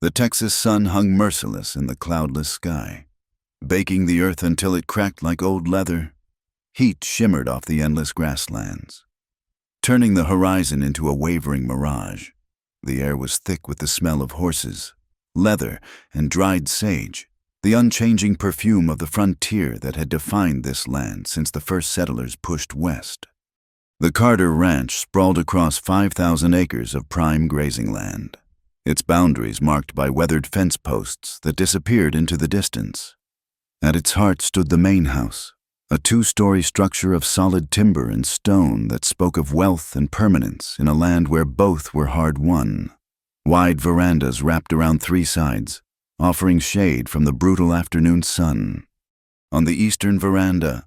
The Texas sun hung merciless in the cloudless sky, baking the earth until it cracked like old leather. Heat shimmered off the endless grasslands, turning the horizon into a wavering mirage. The air was thick with the smell of horses, leather, and dried sage, the unchanging perfume of the frontier that had defined this land since the first settlers pushed west. The Carter Ranch sprawled across 5,000 acres of prime grazing land, its boundaries marked by weathered fence posts that disappeared into the distance. At its heart stood the main house, a 2-story structure of solid timber and stone that spoke of wealth and permanence in a land where both were hard-won. Wide verandas wrapped around 3 sides, offering shade from the brutal afternoon sun. On the eastern veranda,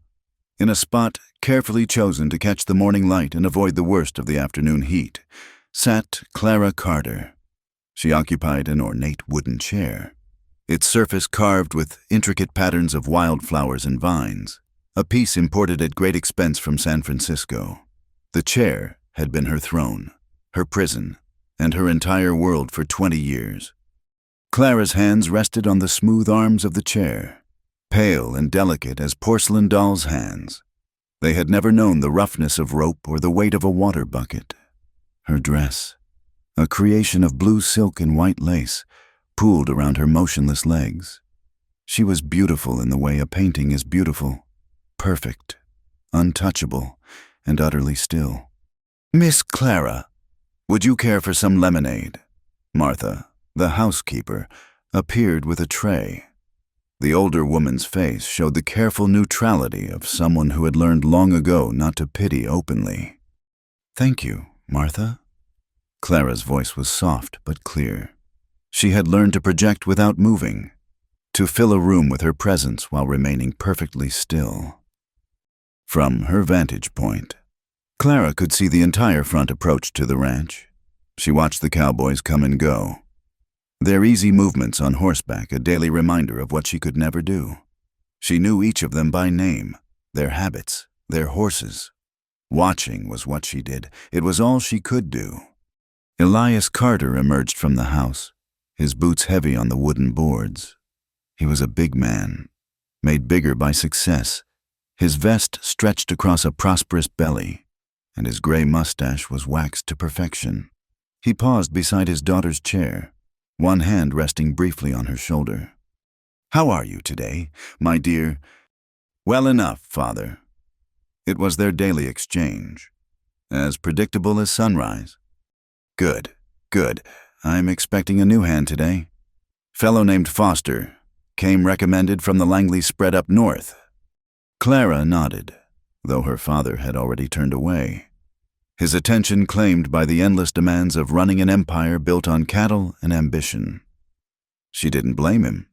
in a spot carefully chosen to catch the morning light and avoid the worst of the afternoon heat, sat Clara Carter. She occupied an ornate wooden chair, its surface carved with intricate patterns of wildflowers and vines, a piece imported at great expense from San Francisco. The chair had been her throne, her prison, and her entire world for 20 years. Clara's hands rested on the smooth arms of the chair, pale and delicate as porcelain dolls' hands. They had never known the roughness of rope or the weight of a water bucket. Her dress, a creation of blue silk and white lace, pooled around her motionless legs. She was beautiful in the way a painting is beautiful, perfect, untouchable, and utterly still. "Miss Clara, would you care for some lemonade?" Martha, the housekeeper, appeared with a tray. The older woman's face showed the careful neutrality of someone who had learned long ago not to pity openly. "Thank you, Martha." Clara's voice was soft but clear. She had learned to project without moving, to fill a room with her presence while remaining perfectly still. From her vantage point, Clara could see the entire front approach to the ranch. She watched the cowboys come and go, their easy movements on horseback a daily reminder of what she could never do. She knew each of them by name, their habits, their horses. Watching was what she did. It was all she could do. Elias Carter emerged from the house, his boots heavy on the wooden boards. He was a big man, made bigger by success. His vest stretched across a prosperous belly, and his gray mustache was waxed to perfection. He paused beside his daughter's chair, one hand resting briefly on her shoulder. "How are you today, my dear?" "Well enough, father." It was their daily exchange, as predictable as sunrise. "Good, good. I'm expecting a new hand today. Fellow named Foster. Came recommended from the Langley spread up north." Clara nodded, though her father had already turned away, his attention claimed by the endless demands of running an empire built on cattle and ambition. She didn't blame him.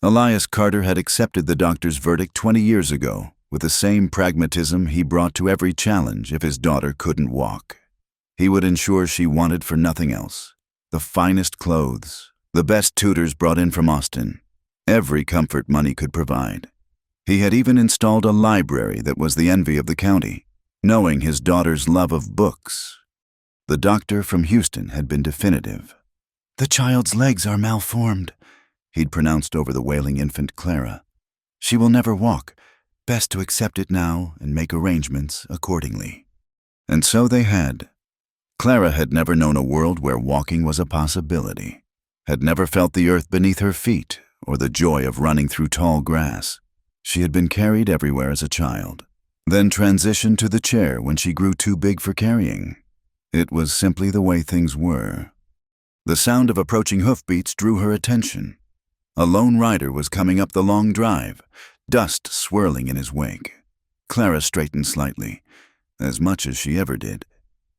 Elias Carter had accepted the doctor's verdict 20 years ago, with the same pragmatism he brought to every challenge if his daughter couldn't walk. He would ensure she wanted for nothing else. The finest clothes, the best tutors brought in from Austin, every comfort money could provide. He had even installed a library that was the envy of the county, knowing his daughter's love of books. The doctor from Houston had been definitive. "The child's legs are malformed," he'd pronounced over the wailing infant Clara. "She will never walk. Best to accept it now and make arrangements accordingly." And so they had. Clara had never known a world where walking was a possibility, had never felt the earth beneath her feet or the joy of running through tall grass. She had been carried everywhere as a child, then transitioned to the chair when she grew too big for carrying. It was simply the way things were. The sound of approaching hoofbeats drew her attention. A lone rider was coming up the long drive, dust swirling in his wake. Clara straightened slightly, as much as she ever did.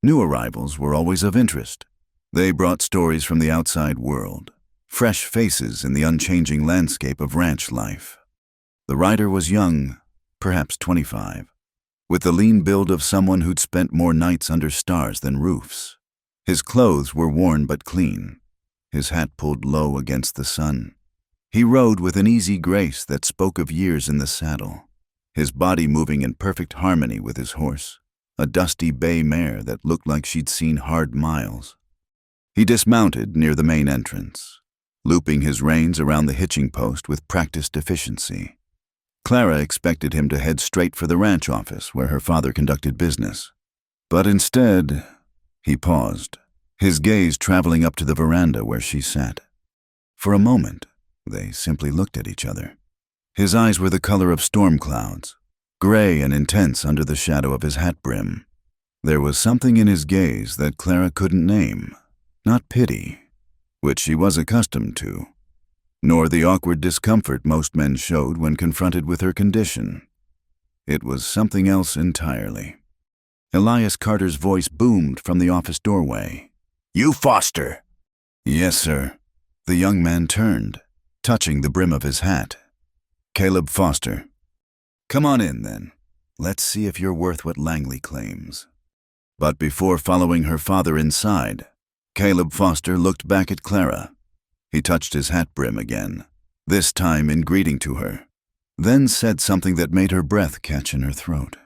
New arrivals were always of interest. They brought stories from the outside world, fresh faces in the unchanging landscape of ranch life. The rider was young, perhaps 25, with the lean build of someone who'd spent more nights under stars than roofs. His clothes were worn but clean, his hat pulled low against the sun. He rode with an easy grace that spoke of years in the saddle, his body moving in perfect harmony with his horse, a dusty bay mare that looked like she'd seen hard miles. He dismounted near the main entrance, looping his reins around the hitching post with practiced efficiency. Clara expected him to head straight for the ranch office where her father conducted business. But instead, he paused, his gaze traveling up to the veranda where she sat. For a moment, they simply looked at each other. His eyes were the color of storm clouds, gray and intense under the shadow of his hat brim. There was something in his gaze that Clara couldn't name, not pity, which she was accustomed to, nor the awkward discomfort most men showed when confronted with her condition. It was something else entirely. Elias Carter's voice boomed from the office doorway. "You Foster!" "Yes, sir." The young man turned, touching the brim of his hat. "Caleb Foster." "Come on in, then. Let's see if you're worth what Langley claims." But before following her father inside, Caleb Foster looked back at Clara. He touched his hat brim again, this time in greeting to her, then said something that made her breath catch in her throat.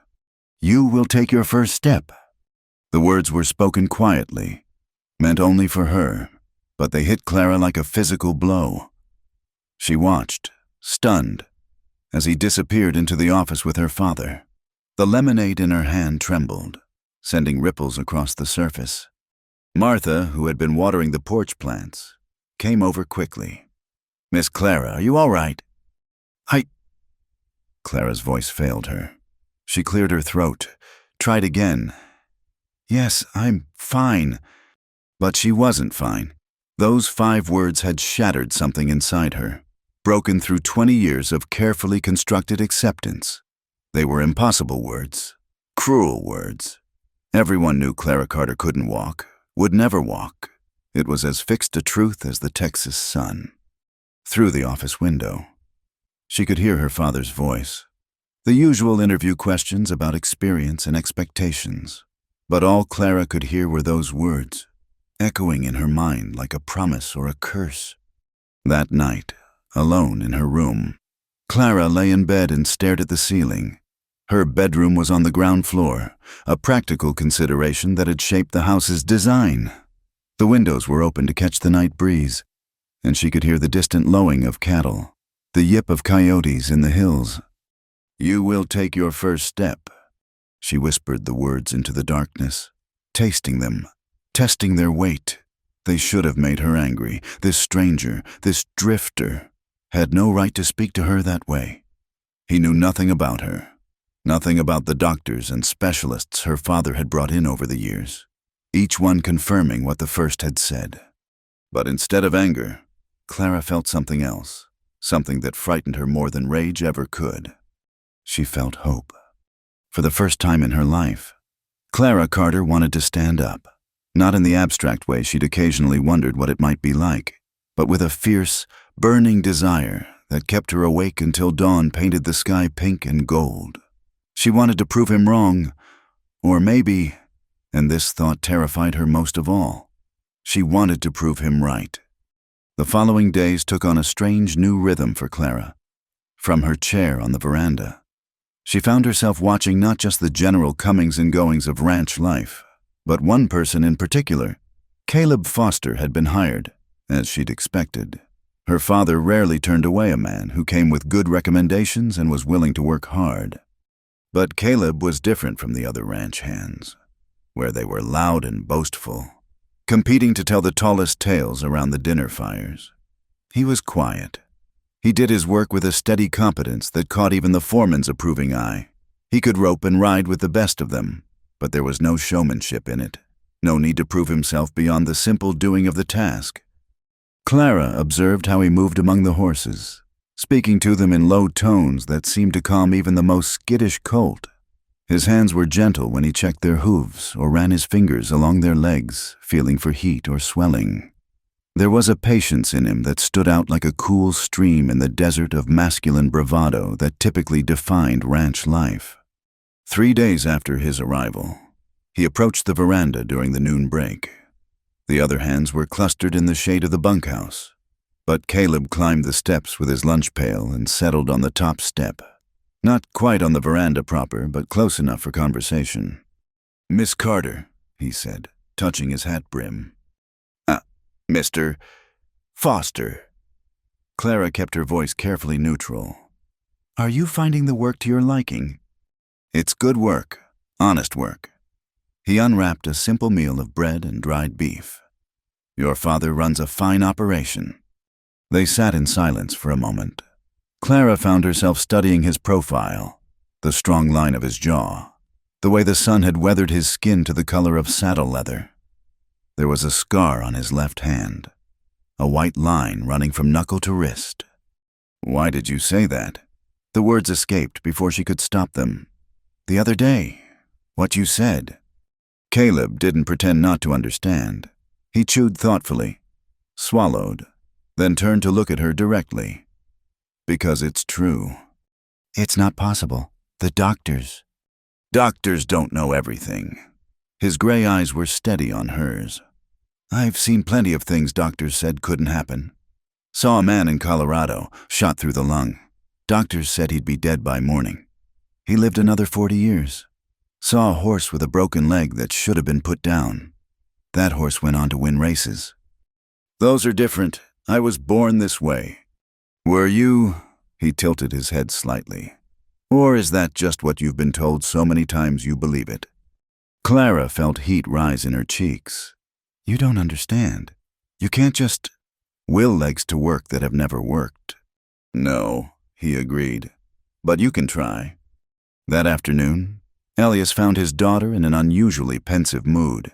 "You will take your first step." The words were spoken quietly, meant only for her, but they hit Clara like a physical blow. She watched, stunned, as he disappeared into the office with her father. The lemonade in her hand trembled, sending ripples across the surface. Martha, who had been watering the porch plants, came over quickly. "Miss Clara, are you all right?" Clara's voice failed her. She cleared her throat, tried again. "Yes, I'm fine." But she wasn't fine. Those 5 words had shattered something inside her, broken through 20 years of carefully constructed acceptance. They were impossible words, cruel words. Everyone knew Clara Carter couldn't walk, would never walk. It was as fixed a truth as the Texas sun. Through the office window, she could hear her father's voice. The usual interview questions about experience and expectations. But all Clara could hear were those words, echoing in her mind like a promise or a curse. That night, alone in her room, Clara lay in bed and stared at the ceiling. Her bedroom was on the ground floor, a practical consideration that had shaped the house's design. The windows were open to catch the night breeze, and she could hear the distant lowing of cattle, the yip of coyotes in the hills. "You will take your first step." She whispered the words into the darkness, tasting them, testing their weight. They should have made her angry. This stranger, this drifter, had no right to speak to her that way. He knew nothing about her, nothing about the doctors and specialists her father had brought in over the years, each one confirming what the first had said. But instead of anger, Clara felt something else, something that frightened her more than rage ever could. She felt hope. For the first time in her life, Clara Carter wanted to stand up, not in the abstract way she'd occasionally wondered what it might be like, but with a fierce, burning desire that kept her awake until dawn painted the sky pink and gold. She wanted to prove him wrong, or maybe, and this thought terrified her most of all, she wanted to prove him right. The following days took on a strange new rhythm for Clara. From her chair on the veranda, she found herself watching not just the general comings and goings of ranch life, but one person in particular. Caleb Foster had been hired, as she'd expected. Her father rarely turned away a man who came with good recommendations and was willing to work hard. But Caleb was different from the other ranch hands, where they were loud and boastful, competing to tell the tallest tales around the dinner fires. He was quiet. He did his work with a steady competence that caught even the foreman's approving eye. He could rope and ride with the best of them, but there was no showmanship in it, no need to prove himself beyond the simple doing of the task. Clara observed how he moved among the horses, speaking to them in low tones that seemed to calm even the most skittish colt. His hands were gentle when he checked their hooves or ran his fingers along their legs, feeling for heat or swelling. There was a patience in him that stood out like a cool stream in the desert of masculine bravado that typically defined ranch life. 3 days after his arrival, he approached the veranda during the noon break. The other hands were clustered in the shade of the bunkhouse, but Caleb climbed the steps with his lunch pail and settled on the top step. Not quite on the veranda proper, but close enough for conversation. "Miss Carter," he said, touching his hat brim. Mr. Foster," Clara kept her voice carefully neutral. Are you finding the work to your liking? It's good work, honest work. He unwrapped a simple meal of bread and dried beef. Your father runs a fine operation. They sat in silence for a moment. Clara found herself studying his profile, the strong line of his jaw, the way the sun had weathered his skin to the color of saddle leather. There was a scar on his left hand, a white line running from knuckle to wrist. Why did you say that? The words escaped before she could stop them. The other day, what you said. Caleb didn't pretend not to understand. He chewed thoughtfully, swallowed, then turned to look at her directly. Because it's true. It's not possible. The doctors. Doctors don't know everything. His gray eyes were steady on hers. I've seen plenty of things doctors said couldn't happen. Saw a man in Colorado, shot through the lung. Doctors said he'd be dead by morning. He lived another 40 years. Saw a horse with a broken leg that should have been put down. That horse went on to win races. Those are different. I was born this way. Were you? He tilted his head slightly. Or is that just what you've been told so many times you believe it? Clara felt heat rise in her cheeks. You don't understand. You can't just will legs to work that have never worked. No, he agreed. But you can try. That afternoon, Elias found his daughter in an unusually pensive mood.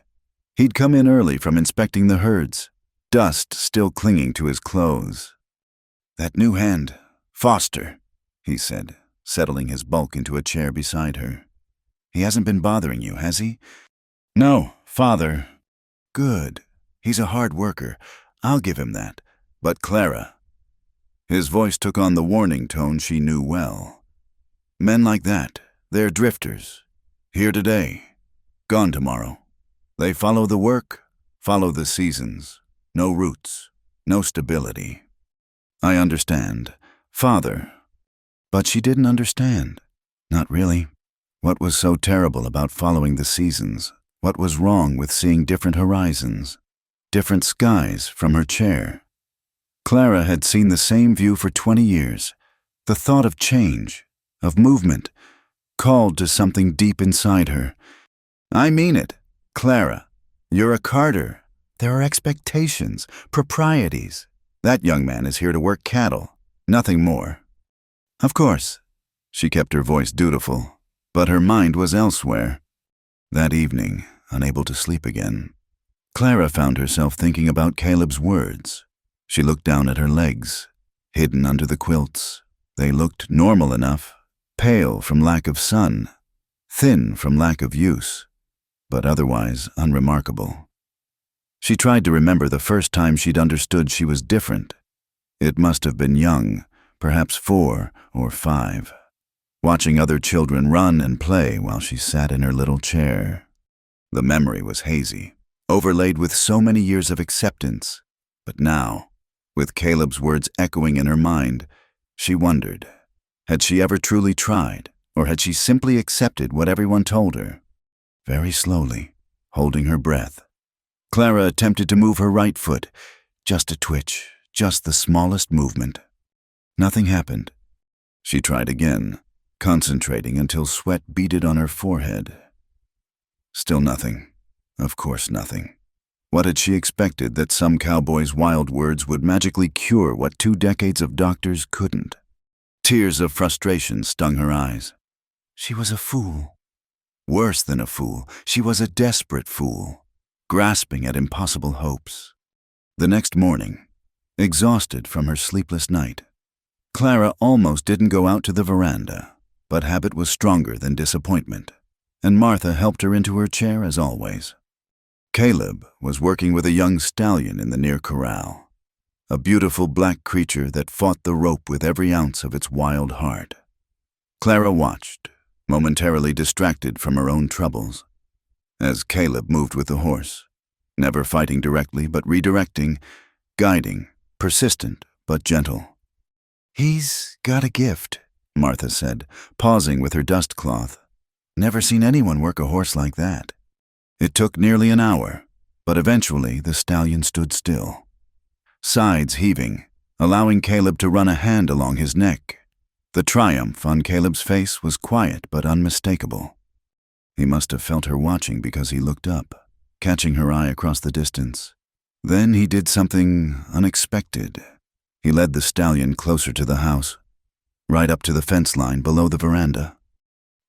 He'd come in early from inspecting the herds, dust still clinging to his clothes. That new hand, Foster, he said, settling his bulk into a chair beside her. He hasn't been bothering you, has he? No, Father. Good. He's a hard worker. I'll give him that. But Clara. His voice took on the warning tone she knew well. Men like that, they're drifters. Here today, gone tomorrow. They follow the work, follow the seasons. No roots, no stability. I understand. Father. But she didn't understand. Not really. What was so terrible about following the seasons? What was wrong with seeing different horizons, different skies from her chair? Clara had seen the same view for 20 years. The thought of change, of movement, called to something deep inside her. I mean it, Clara. You're a carter. There are expectations, proprieties. That young man is here to work cattle, nothing more. Of course. She kept her voice dutiful, but her mind was elsewhere. That evening, unable to sleep again, Clara found herself thinking about Caleb's words. She looked down at her legs, hidden under the quilts. They looked normal enough, pale from lack of sun, thin from lack of use, but otherwise unremarkable. She tried to remember the first time she'd understood she was different. It must have been young, perhaps 4 or 5, watching other children run and play while she sat in her little chair. The memory was hazy, overlaid with so many years of acceptance. But now, with Caleb's words echoing in her mind, she wondered, had she ever truly tried, or had she simply accepted what everyone told her? Very slowly, holding her breath, Clara attempted to move her right foot, just a twitch, just the smallest movement. Nothing happened. She tried again, concentrating until sweat beaded on her forehead. Still nothing. Of course nothing. What had she expected that some cowboy's wild words would magically cure what 2 decades of doctors couldn't? Tears of frustration stung her eyes. She was a fool. Worse than a fool, she was a desperate fool, grasping at impossible hopes. The next morning, exhausted from her sleepless night, Clara almost didn't go out to the veranda, but habit was stronger than disappointment, and Martha helped her into her chair as always. Caleb was working with a young stallion in the near corral, a beautiful black creature that fought the rope with every ounce of its wild heart. Clara watched, momentarily distracted from her own troubles, as Caleb moved with the horse, never fighting directly but redirecting, guiding, persistent but gentle. He's got a gift, Martha said, pausing with her dust cloth. Never seen anyone work a horse like that. It took nearly an hour, but eventually the stallion stood still, sides heaving, allowing Caleb to run a hand along his neck. The triumph on Caleb's face was quiet but unmistakable. He must have felt her watching because he looked up, catching her eye across the distance. Then he did something unexpected. He led the stallion closer to the house, right up to the fence line below the veranda.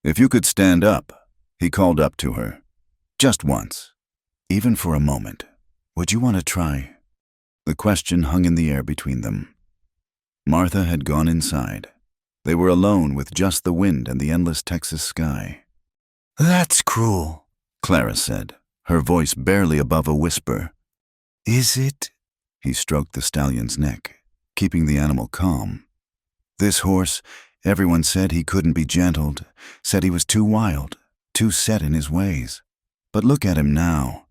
"If you could stand up," he called up to her. "Just once. Even for a moment. Would you want to try?" The question hung in the air between them. Martha had gone inside. They were alone with just the wind and the endless Texas sky. "That's cruel," Clara said, her voice barely above a whisper. "Is it?" He stroked the stallion's neck, keeping the animal calm. "This horse, everyone said he couldn't be gentled, said he was too wild, too set in his ways. But look at him now."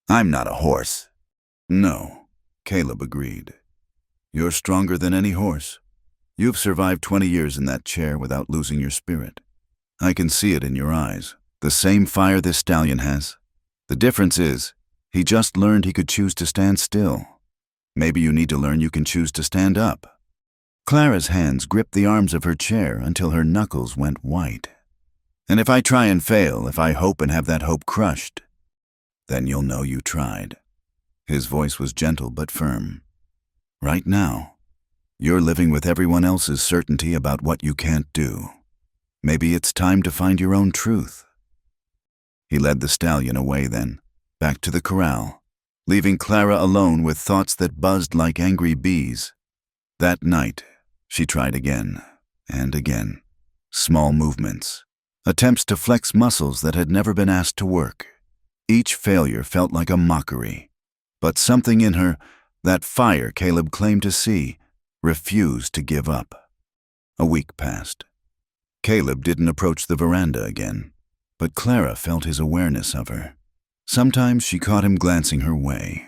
"I'm not a horse." "No," Caleb agreed. "You're stronger than any horse. You've survived 20 years in that chair without losing your spirit. I can see it in your eyes, the same fire this stallion has. The difference is, he just learned he could choose to stand still. Maybe you need to learn you can choose to stand up." Clara's hands gripped the arms of her chair until her knuckles went white. "And if I try and fail, if I hope and have that hope crushed, then you'll know you tried." His voice was gentle but firm. "Right now, you're living with everyone else's certainty about what you can't do. Maybe it's time to find your own truth." He led the stallion away then, back to the corral, leaving Clara alone with thoughts that buzzed like angry bees. That night, she tried again and again. Small movements, attempts to flex muscles that had never been asked to work. Each failure felt like a mockery. But something in her, that fire Caleb claimed to see, refused to give up. A week passed. Caleb didn't approach the veranda again, but Clara felt his awareness of her. Sometimes she caught him glancing her way,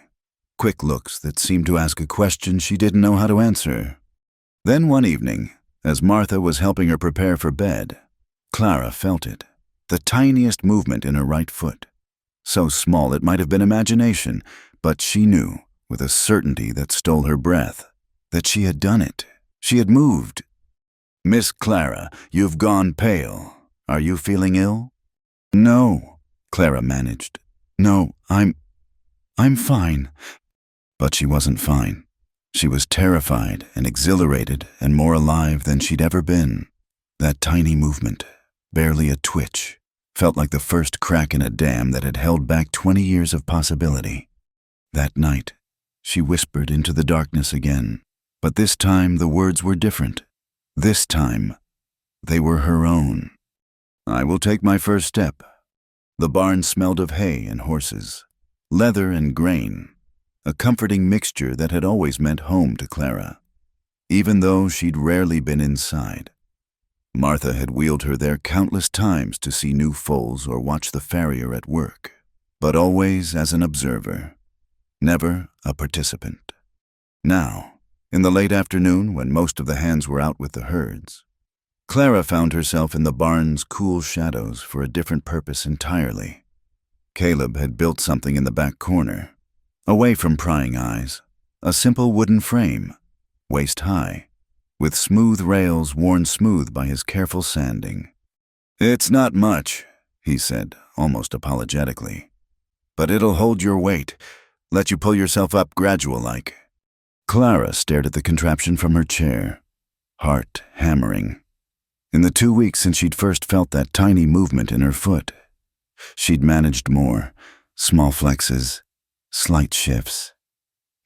quick looks that seemed to ask a question she didn't know how to answer. Then one evening, as Martha was helping her prepare for bed, Clara felt it, the tiniest movement in her right foot. So small it might have been imagination, but she knew, with a certainty that stole her breath, that she had done it. She had moved. "Miss Clara, you've gone pale. Are you feeling ill?" "No," Clara managed. "No, I'm fine." But she wasn't fine. She was terrified and exhilarated and more alive than she'd ever been. That tiny movement, barely a twitch, felt like the first crack in a dam that had held back 20 years of possibility. That night, she whispered into the darkness again, but this time the words were different. This time, they were her own. "I will take my first step." The barn smelled of hay and horses, leather and grain, a comforting mixture that had always meant home to Clara, even though she'd rarely been inside. Martha had wheeled her there countless times to see new foals or watch the farrier at work, but always as an observer, never a participant. Now, in the late afternoon when most of the hands were out with the herds, Clara found herself in the barn's cool shadows for a different purpose entirely. Caleb had built something in the back corner, away from prying eyes, a simple wooden frame, waist-high, with smooth rails worn smooth by his careful sanding. "It's not much," he said, almost apologetically, "but it'll hold your weight, let you pull yourself up gradual-like." Clara stared at the contraption from her chair, heart hammering. In the 2 weeks since she'd first felt that tiny movement in her foot, she'd managed more, small flexes, slight shifts.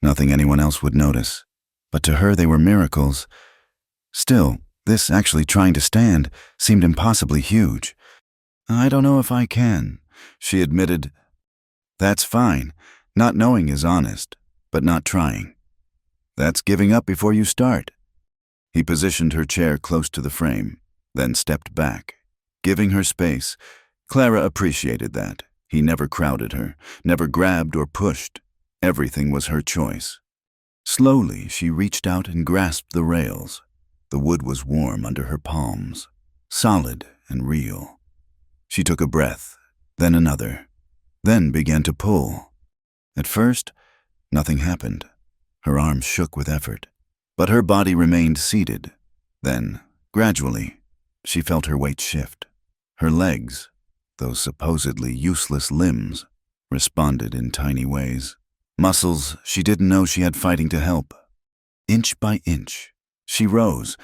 Nothing anyone else would notice, but to her they were miracles. Still, this actually trying to stand seemed impossibly huge. "I don't know if I can," she admitted. "That's fine. Not knowing is honest, but not trying. That's giving up before you start." He positioned her chair close to the frame, then stepped back, giving her space. Clara appreciated that. He never crowded her, never grabbed or pushed. Everything was her choice. Slowly, she reached out and grasped the rails. The wood was warm under her palms, solid and real. She took a breath, then another, then began to pull. At first, nothing happened. Her arms shook with effort. But her body remained seated. Then, gradually, she felt her weight shift. Her legs, those supposedly useless limbs, responded in tiny ways. Muscles she didn't know she had fighting to help. Inch by inch, she rose,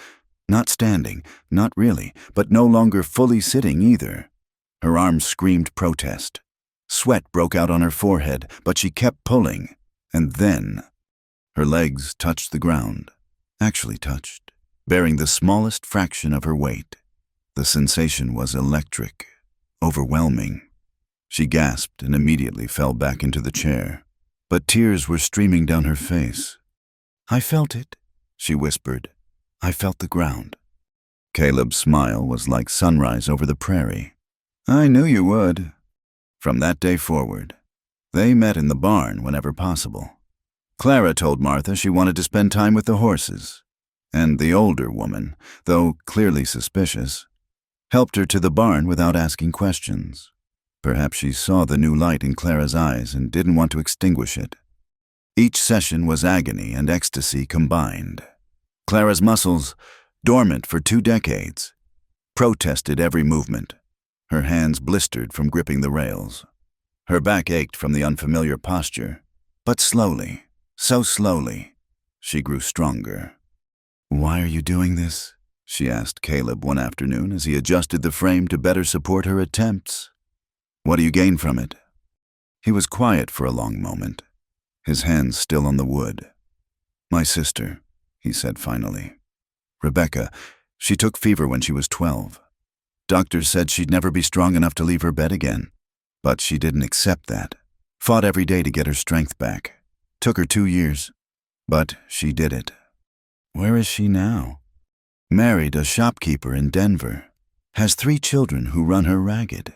not standing, not really, but no longer fully sitting either. Her arms screamed protest. Sweat broke out on her forehead, but she kept pulling. And then, her legs touched the ground, actually touched, bearing the smallest fraction of her weight. The sensation was electric, overwhelming. She gasped and immediately fell back into the chair, but tears were streaming down her face. "I felt it," she whispered. "I felt the ground." Caleb's smile was like sunrise over the prairie. "I knew you would." From that day forward, they met in the barn whenever possible. Clara told Martha she wanted to spend time with the horses, and the older woman, though clearly suspicious, helped her to the barn without asking questions. Perhaps she saw the new light in Clara's eyes and didn't want to extinguish it. Each session was agony and ecstasy combined. Clara's muscles, dormant for 2 decades, protested every movement. Her hands blistered from gripping the rails. Her back ached from the unfamiliar posture, but slowly, so slowly, she grew stronger. "Why are you doing this?" she asked Caleb one afternoon as he adjusted the frame to better support her attempts. "What do you gain from it?" He was quiet for a long moment, his hands still on the wood. "My sister," he said finally. "Rebecca, she took fever when she was 12. Doctors said she'd never be strong enough to leave her bed again, but she didn't accept that. Fought every day to get her strength back. Took her 2 years, but she did it. Where is she now? Married a shopkeeper in Denver. Has 3 children who run her ragged."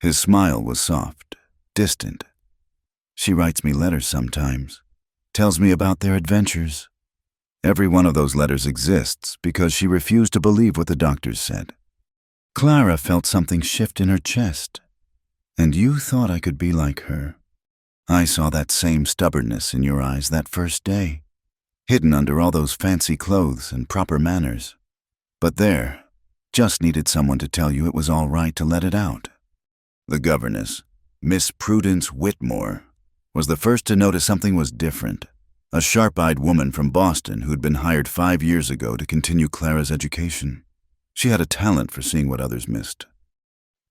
His smile was soft, distant. "She writes me letters sometimes, tells me about their adventures. Every one of those letters exists because she refused to believe what the doctors said." Clara felt something shift in her chest. "And you thought I could be like her. I saw that same stubbornness in your eyes that first day, hidden under all those fancy clothes and proper manners. But there, just needed someone to tell you it was all right to let it out." The governess, Miss Prudence Whitmore, was the first to notice something was different. A sharp-eyed woman from Boston who'd been hired 5 years ago to continue Clara's education. She had a talent for seeing what others missed.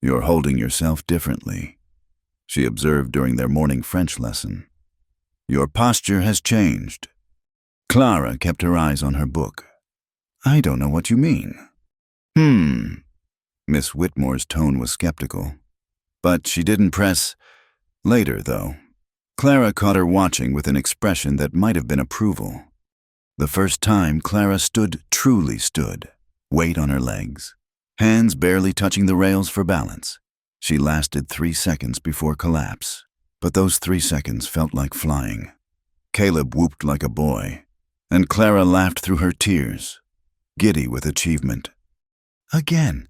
"You're holding yourself differently," she observed during their morning French lesson. "Your posture has changed." Clara kept her eyes on her book. "I don't know what you mean." Miss Whitmore's tone was skeptical, but she didn't press. Later, though, Clara caught her watching with an expression that might have been approval. The first time Clara truly stood, weight on her legs, hands barely touching the rails for balance. She lasted 3 seconds before collapse, but those 3 seconds felt like flying. Caleb whooped like a boy, and Clara laughed through her tears, giddy with achievement. "Again,"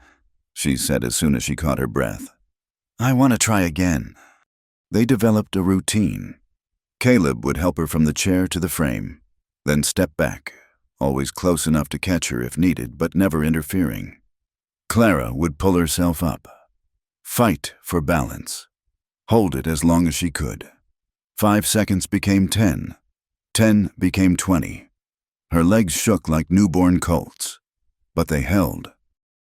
she said as soon as she caught her breath. "I want to try again." They developed a routine. Caleb would help her from the chair to the frame, then step back, always close enough to catch her if needed, but never interfering. Clara would pull herself up, fight for balance, hold it as long as she could. 5 seconds became 10. 10 became 20. Her legs shook like newborn colts, but they held.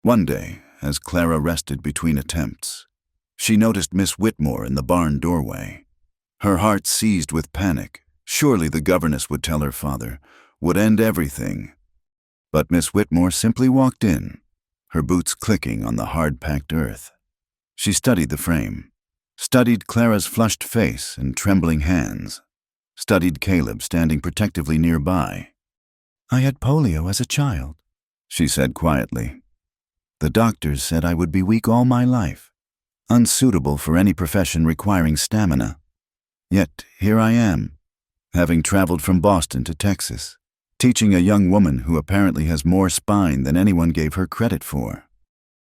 One day, as Clara rested between attempts, she noticed Miss Whitmore in the barn doorway. Her heart seized with panic. Surely the governess would tell her father, would end everything. But Miss Whitmore simply walked in, her boots clicking on the hard-packed earth. She studied the frame, studied Clara's flushed face and trembling hands, studied Caleb standing protectively nearby. "I had polio as a child," she said quietly. "The doctors said I would be weak all my life, unsuitable for any profession requiring stamina. Yet here I am, having traveled from Boston to Texas, teaching a young woman who apparently has more spine than anyone gave her credit for."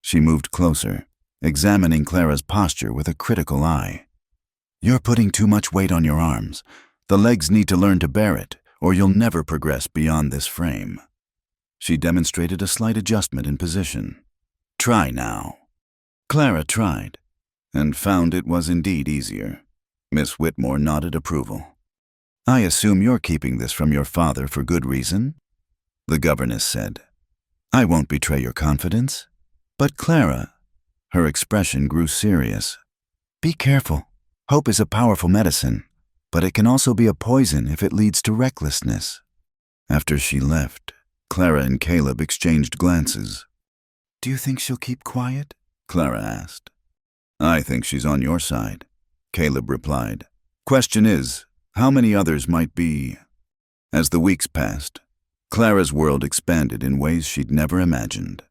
She moved closer, examining Clara's posture with a critical eye. "You're putting too much weight on your arms. The legs need to learn to bear it, or you'll never progress beyond this frame." She demonstrated a slight adjustment in position. "Try now." Clara tried, and found it was indeed easier. Miss Whitmore nodded approval. "I assume you're keeping this from your father for good reason?" the governess said. "I won't betray your confidence." But Clara, her expression grew serious. "Be careful. Hope is a powerful medicine, but it can also be a poison if it leads to recklessness." After she left, Clara and Caleb exchanged glances. "Do you think she'll keep quiet?" Clara asked. "I think she's on your side," Caleb replied. "Question is, how many others might be?" As the weeks passed, Clara's world expanded in ways she'd never imagined.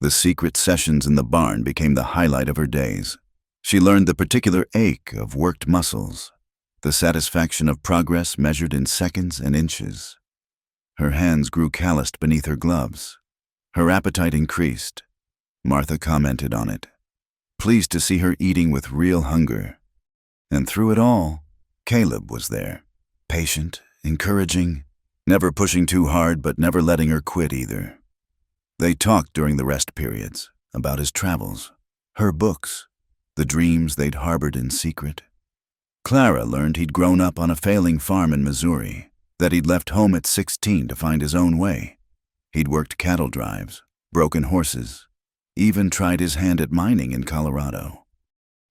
The secret sessions in the barn became the highlight of her days. She learned the particular ache of worked muscles, the satisfaction of progress measured in seconds and inches. Her hands grew calloused beneath her gloves. Her appetite increased. Martha commented on it, pleased to see her eating with real hunger. And through it all, Caleb was there, patient, encouraging, never pushing too hard but never letting her quit either. They talked during the rest periods about his travels, her books, the dreams they'd harbored in secret. Clara learned he'd grown up on a failing farm in Missouri, that he'd left home at 16 to find his own way. He'd worked cattle drives, broken horses, even tried his hand at mining in Colorado.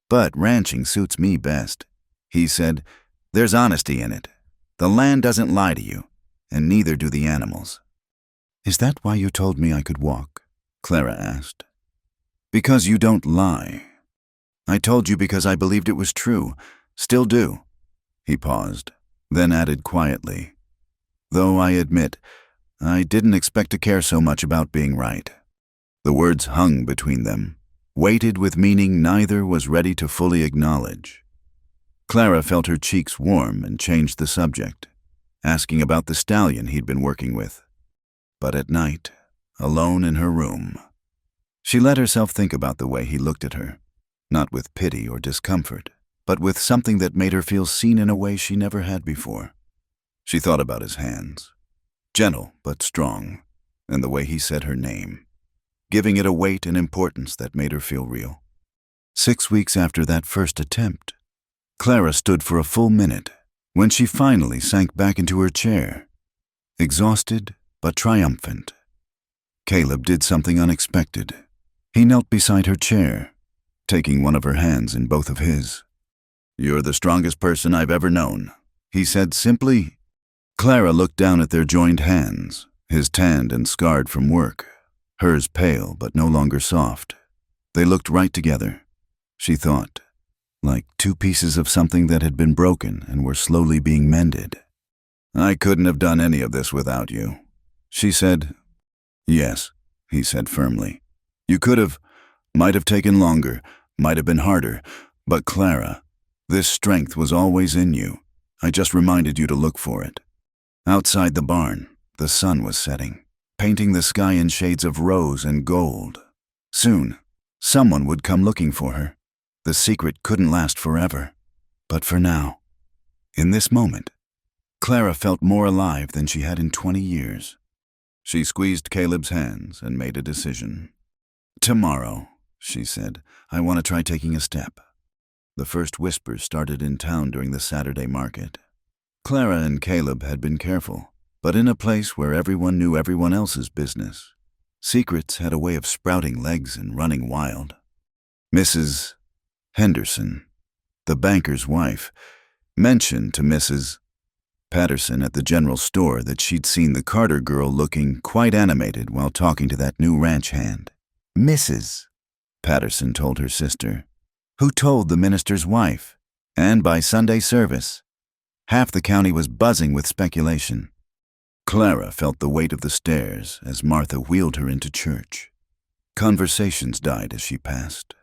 "But ranching suits me best," he said. "There's honesty in it. The land doesn't lie to you, and neither do the animals." "Is that why you told me I could walk?" Clara asked. "Because you don't lie. I told you because I believed it was true. Still do." He paused, then added quietly, "Though I admit, I didn't expect to care so much about being right." The words hung between them, weighted with meaning neither was ready to fully acknowledge. Clara felt her cheeks warm and changed the subject, asking about the stallion he'd been working with. But at night, alone in her room, she let herself think about the way he looked at her, not with pity or discomfort, but with something that made her feel seen in a way she never had before. She thought about his hands, gentle but strong, and the way he said her name, giving it a weight and importance that made her feel real. 6 weeks after that first attempt, Clara stood for a full minute when she finally sank back into her chair, exhausted but triumphant. Caleb did something unexpected. He knelt beside her chair, taking one of her hands in both of his. "You're the strongest person I've ever known," he said simply. Clara looked down at their joined hands, his tanned and scarred from work, hers pale but no longer soft. They looked right together, she thought, like two pieces of something that had been broken and were slowly being mended. "I couldn't have done any of this without you," she said. "Yes," he said firmly. "You could have, might have taken longer, might have been harder, but Clara, this strength was always in you. I just reminded you to look for it." Outside the barn, the sun was setting, painting the sky in shades of rose and gold. Soon, someone would come looking for her. The secret couldn't last forever. But for now, in this moment, Clara felt more alive than she had in 20 years. She squeezed Caleb's hands and made a decision. "Tomorrow," she said, "I want to try taking a step." The first whispers started in town during the Saturday market. Clara and Caleb had been careful, but in a place where everyone knew everyone else's business, secrets had a way of sprouting legs and running wild. Mrs. Henderson, the banker's wife, mentioned to Mrs. Patterson at the general store that she'd seen the Carter girl looking quite animated while talking to that new ranch hand. "Mrs. Patterson told her sister, who told the minister's wife, and by Sunday service, half the county was buzzing with speculation. Clara felt the weight of the stairs as Martha wheeled her into church. Conversations died as she passed,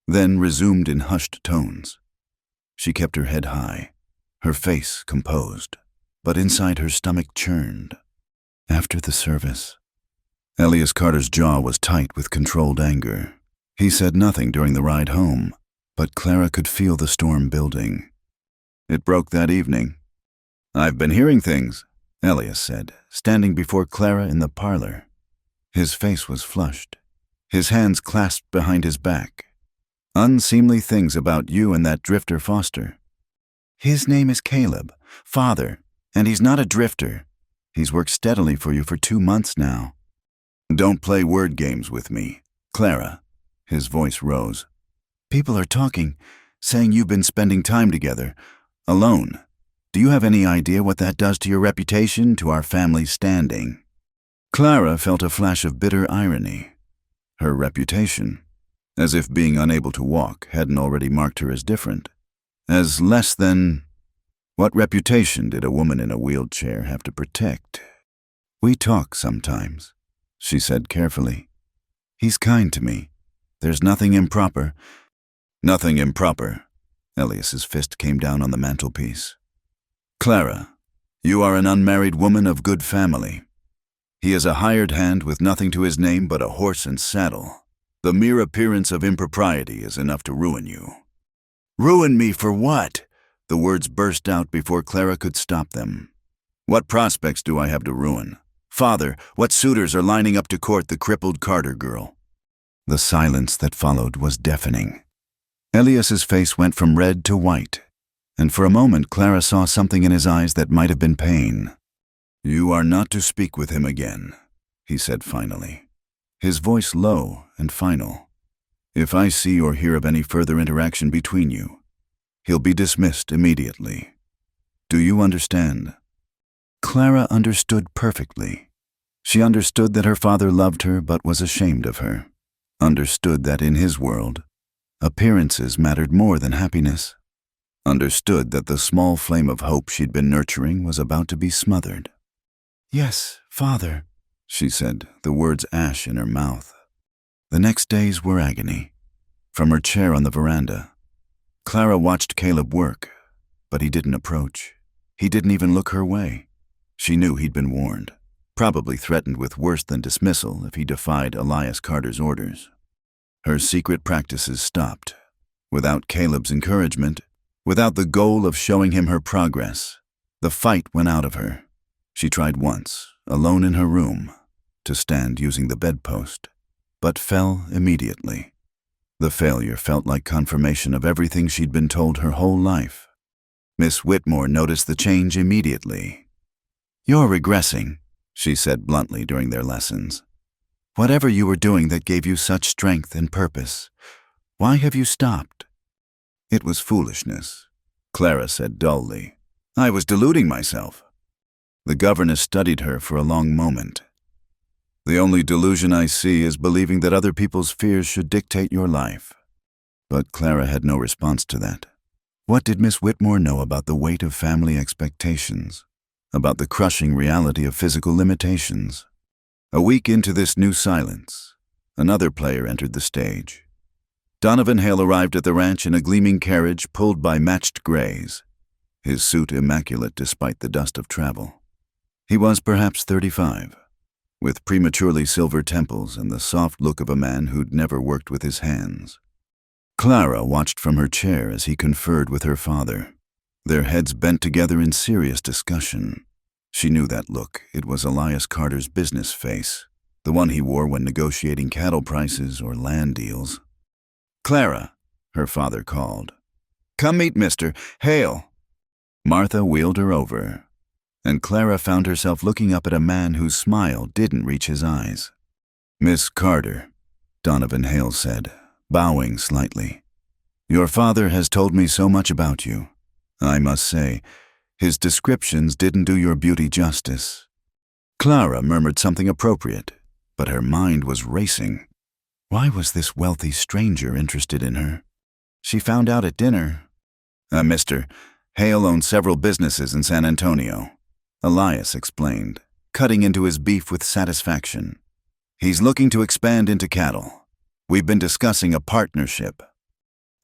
then resumed in hushed tones. She kept her head high, her face composed, but inside her stomach churned. After the service, Elias Carter's jaw was tight with controlled anger. He said nothing during the ride home, but Clara could feel the storm building. It broke that evening. "I've been hearing things," Elias said, standing before Clara in the parlor. His face was flushed, his hands clasped behind his back. Unseemly things about you and that drifter Foster. His name is Caleb, father, and he's not a drifter. He's worked steadily for you for 2 months now. Don't play word games with me, Clara. His voice rose. People are talking, saying you've been spending time together, alone. Do you have any idea what that does to your reputation, to our family's standing? Clara felt a flash of bitter irony. Her reputation, as if being unable to walk hadn't already marked her as different, as less than... What reputation did a woman in a wheelchair have to protect? We talk sometimes, she said carefully. He's kind to me. There's nothing improper. Nothing improper. Elias's fist came down on the mantelpiece. Clara, you are an unmarried woman of good family. He is a hired hand with nothing to his name but a horse and saddle. The mere appearance of impropriety is enough to ruin you. Ruin me for what? The words burst out before Clara could stop them. What prospects do I have to ruin? Father, what suitors are lining up to court the crippled Carter girl? The silence that followed was deafening. Elias's face went from red to white, and for a moment Clara saw something in his eyes that might have been pain. You are not to speak with him again, he said finally, his voice low and final. If I see or hear of any further interaction between you, he'll be dismissed immediately. Do you understand? Clara understood perfectly. She understood that her father loved her but was ashamed of her. Understood that in his world, appearances mattered more than happiness. Understood that the small flame of hope she'd been nurturing was about to be smothered. Yes, father, she said, the words ash in her mouth. The next days were agony. From her chair on the veranda, Clara watched Caleb work, but he didn't approach. He didn't even look her way. She knew he'd been warned, probably threatened with worse than dismissal if he defied Elias Carter's orders. Her secret practices stopped. Without Caleb's encouragement, without the goal of showing him her progress, the fight went out of her. She tried once, alone in her room, to stand using the bedpost, but fell immediately. The failure felt like confirmation of everything she'd been told her whole life. Miss Whitmore noticed the change immediately. You're regressing, she said bluntly during their lessons. Whatever you were doing that gave you such strength and purpose, why have you stopped? It was foolishness, Clara said dully. I was deluding myself. The governess studied her for a long moment. The only delusion I see is believing that other people's fears should dictate your life. But Clara had no response to that. What did Miss Whitmore know about the weight of family expectations? About the crushing reality of physical limitations? A week into this new silence, another player entered the stage. Donovan Hale arrived at the ranch in a gleaming carriage pulled by matched grays, his suit immaculate despite the dust of travel. He was perhaps 35, with prematurely silver temples and the soft look of a man who'd never worked with his hands. Clara watched from her chair as he conferred with her father, their heads bent together in serious discussion. She knew that look. It was Elias Carter's business face, the one he wore when negotiating cattle prices or land deals. Clara, her father called. Come meet Mr. Hale. Martha wheeled her over, and Clara found herself looking up at a man whose smile didn't reach his eyes. Miss Carter, Donovan Hale said, bowing slightly. Your father has told me so much about you. I must say, his descriptions didn't do your beauty justice. Clara murmured something appropriate, but her mind was racing. Why was this wealthy stranger interested in her? She found out at dinner. Mr. Hale owns several businesses in San Antonio, Elias explained, cutting into his beef with satisfaction. He's looking to expand into cattle. We've been discussing a partnership.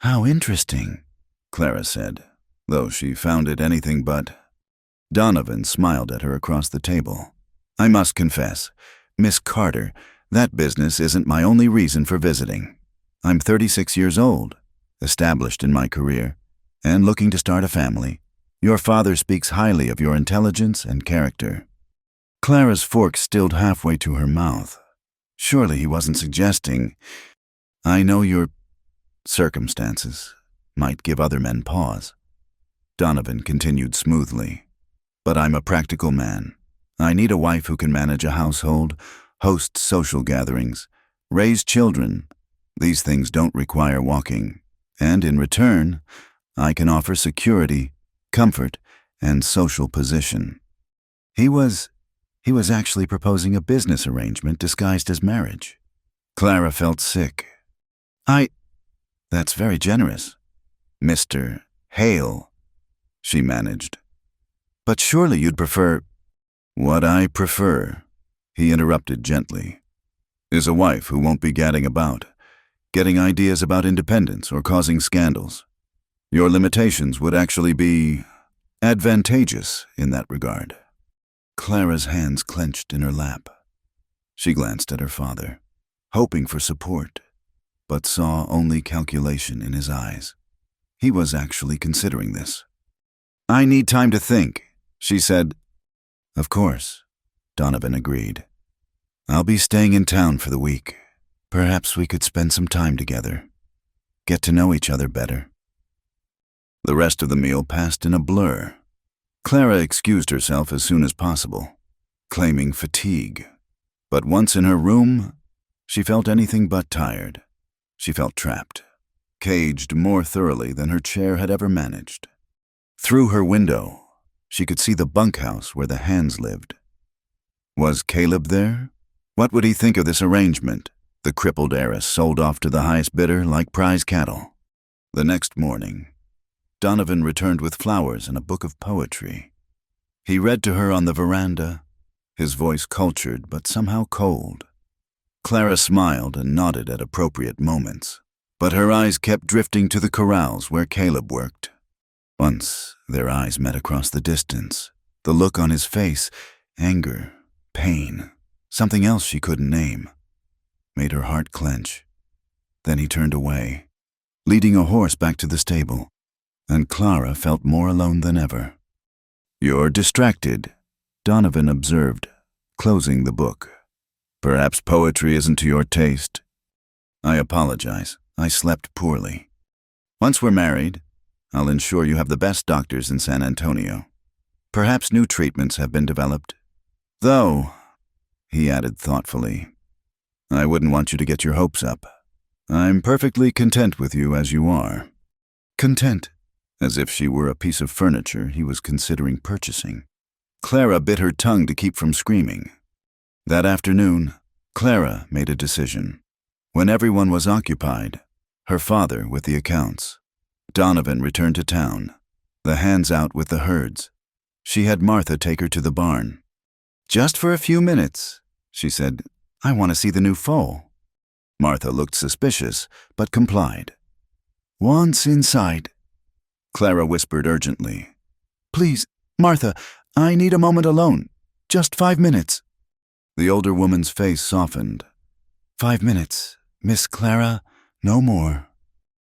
How interesting, Clara said, though she found it anything but. Donovan smiled at her across the table. I must confess, Miss Carter, that business isn't my only reason for visiting. I'm 36 years old, established in my career, and looking to start a family. Your father speaks highly of your intelligence and character. Clara's fork stilled halfway to her mouth. Surely he wasn't suggesting, I know your circumstances might give other men pause. Donovan continued smoothly. But I'm a practical man. I need a wife who can manage a household, host social gatherings, raise children. These things don't require walking. And in return, I can offer security, comfort, and social position. He was actually proposing a business arrangement disguised as marriage. Clara felt sick. That's very generous. Mr. Hale, she managed. But surely you'd prefer— What I prefer, he interrupted gently, is a wife who won't be gadding about, getting ideas about independence or causing scandals. Your limitations would actually be advantageous in that regard. Clara's hands clenched in her lap. She glanced at her father, hoping for support, but saw only calculation in his eyes. He was actually considering this. I need time to think, she said. Of course, Donovan agreed. I'll be staying in town for the week. Perhaps we could spend some time together, get to know each other better. The rest of the meal passed in a blur. Clara excused herself as soon as possible, claiming fatigue. But once in her room, she felt anything but tired. She felt trapped, caged more thoroughly than her chair had ever managed. Through her window, she could see the bunkhouse where the Hands lived. Was Caleb there? What would he think of this arrangement? The crippled heiress sold off to the highest bidder like prize cattle. The next morning, Donovan returned with flowers and a book of poetry. He read to her on the veranda, his voice cultured but somehow cold. Clara smiled and nodded at appropriate moments, but her eyes kept drifting to the corrals where Caleb worked. Once their eyes met across the distance, the look on his face, anger, pain, something else she couldn't name, made her heart clench. Then he turned away, leading a horse back to the stable, and Clara felt more alone than ever. You're distracted, Donovan observed, closing the book. Perhaps poetry isn't to your taste. I apologize. I slept poorly. Once we're married, I'll ensure you have the best doctors in San Antonio. Perhaps new treatments have been developed. Though, he added thoughtfully, I wouldn't want you to get your hopes up. I'm perfectly content with you as you are. Content, as if she were a piece of furniture he was considering purchasing. Clara bit her tongue to keep from screaming. That afternoon, Clara made a decision. When everyone was occupied, her father with the accounts, Donovan returned to town, the Hands out with the herds. She had Martha take her to the barn. Just for a few minutes, she said. I want to see the new foal. Martha looked suspicious, but complied. Once inside, Clara whispered urgently. Please, Martha, I need a moment alone. Just 5 minutes. The older woman's face softened. 5 minutes, Miss Clara, no more.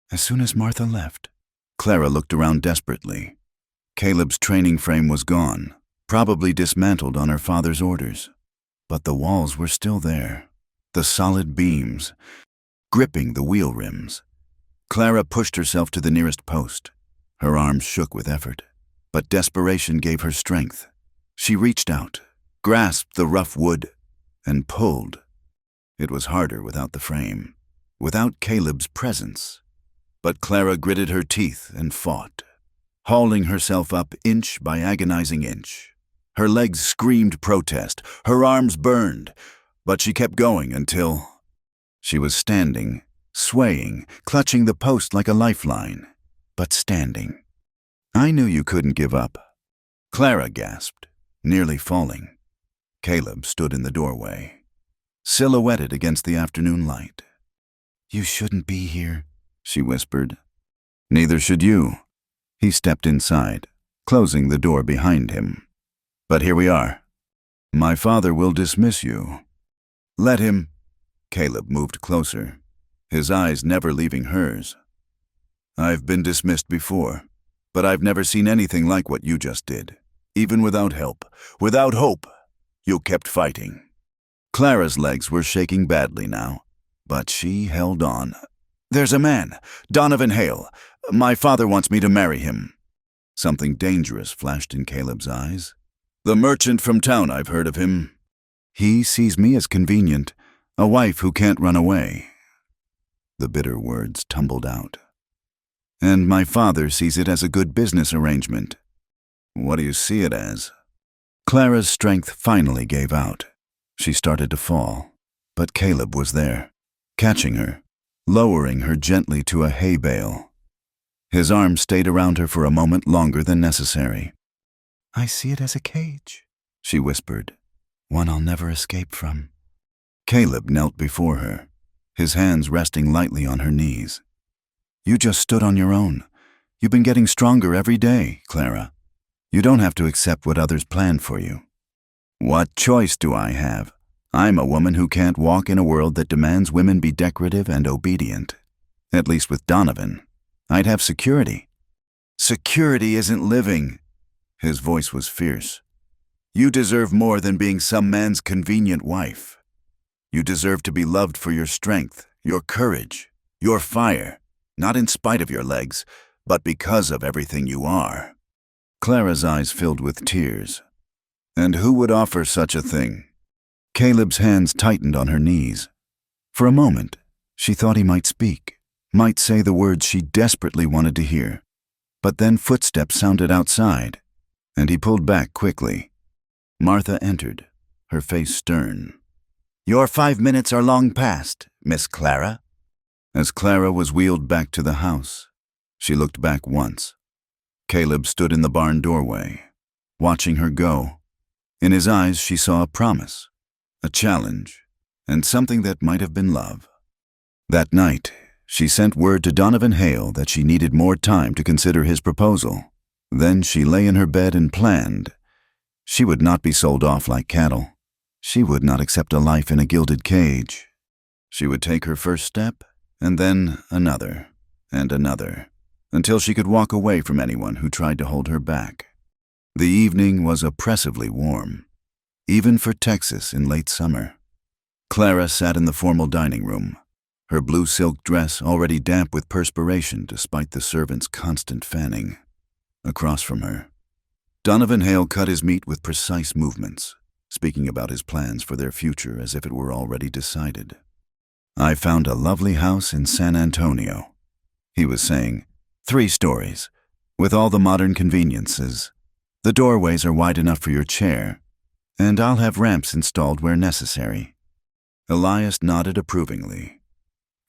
As soon as Martha left, Clara looked around desperately. Caleb's training frame was gone, probably dismantled on her father's orders. But the walls were still there, the solid beams, gripping the wheel rims. Clara pushed herself to the nearest post. Her arms shook with effort, but desperation gave her strength. She reached out, grasped the rough wood, and pulled. It was harder without the frame, without Caleb's presence. But Clara gritted her teeth and fought, hauling herself up inch by agonizing inch. Her legs screamed protest, her arms burned, but she kept going until she was standing, swaying, clutching the post like a lifeline, but standing. I knew you couldn't give up. Clara gasped, nearly falling. Caleb stood in the doorway, silhouetted against the afternoon light. You shouldn't be here, she whispered. Neither should you. He stepped inside, closing the door behind him. But here we are. My father will dismiss you. Let him. Caleb moved closer, his eyes never leaving hers. I've been dismissed before, but I've never seen anything like what you just did, even without help, without hope. You kept fighting. Clara's legs were shaking badly now, but she held on. There's a man, Donovan Hale. My father wants me to marry him. Something dangerous flashed in Caleb's eyes. The merchant from town, I've heard of him. He sees me as convenient, a wife who can't run away. The bitter words tumbled out. And my father sees it as a good business arrangement. What do you see it as? Clara's strength finally gave out. She started to fall, but Caleb was there, catching her, lowering her gently to a hay bale. His arm stayed around her for a moment longer than necessary. I see it as a cage, she whispered, one I'll never escape from. Caleb knelt before her, his hands resting lightly on her knees. You just stood on your own. You've been getting stronger every day, Clara. You don't have to accept what others plan for you. What choice do I have? I'm a woman who can't walk in a world that demands women be decorative and obedient. At least with Donovan. I'd have security. Security isn't living. His voice was fierce. You deserve more than being some man's convenient wife. You deserve to be loved for your strength, your courage, your fire, not in spite of your legs, but because of everything you are. Clara's eyes filled with tears. And who would offer such a thing? Caleb's hands tightened on her knees. For a moment, she thought he might speak, might say the words she desperately wanted to hear. But then footsteps sounded outside, and he pulled back quickly. Martha entered, her face stern. Your 5 minutes are long past, Miss Clara. As Clara was wheeled back to the house, she looked back once. Caleb stood in the barn doorway, watching her go. In his eyes she saw a promise, a challenge, and something that might have been love. That night, she sent word to Donovan Hale that she needed more time to consider his proposal. Then she lay in her bed and planned. She would not be sold off like cattle. She would not accept a life in a gilded cage. She would take her first step, and then another, and another, until she could walk away from anyone who tried to hold her back. The evening was oppressively warm, even for Texas in late summer. Clara sat in the formal dining room, her blue silk dress already damp with perspiration despite the servants' constant fanning. Across from her, Donovan Hale cut his meat with precise movements, speaking about his plans for their future as if it were already decided. I found a lovely house in San Antonio, he was saying, 3 stories, with all the modern conveniences. The doorways are wide enough for your chair, and I'll have ramps installed where necessary. Elias nodded approvingly.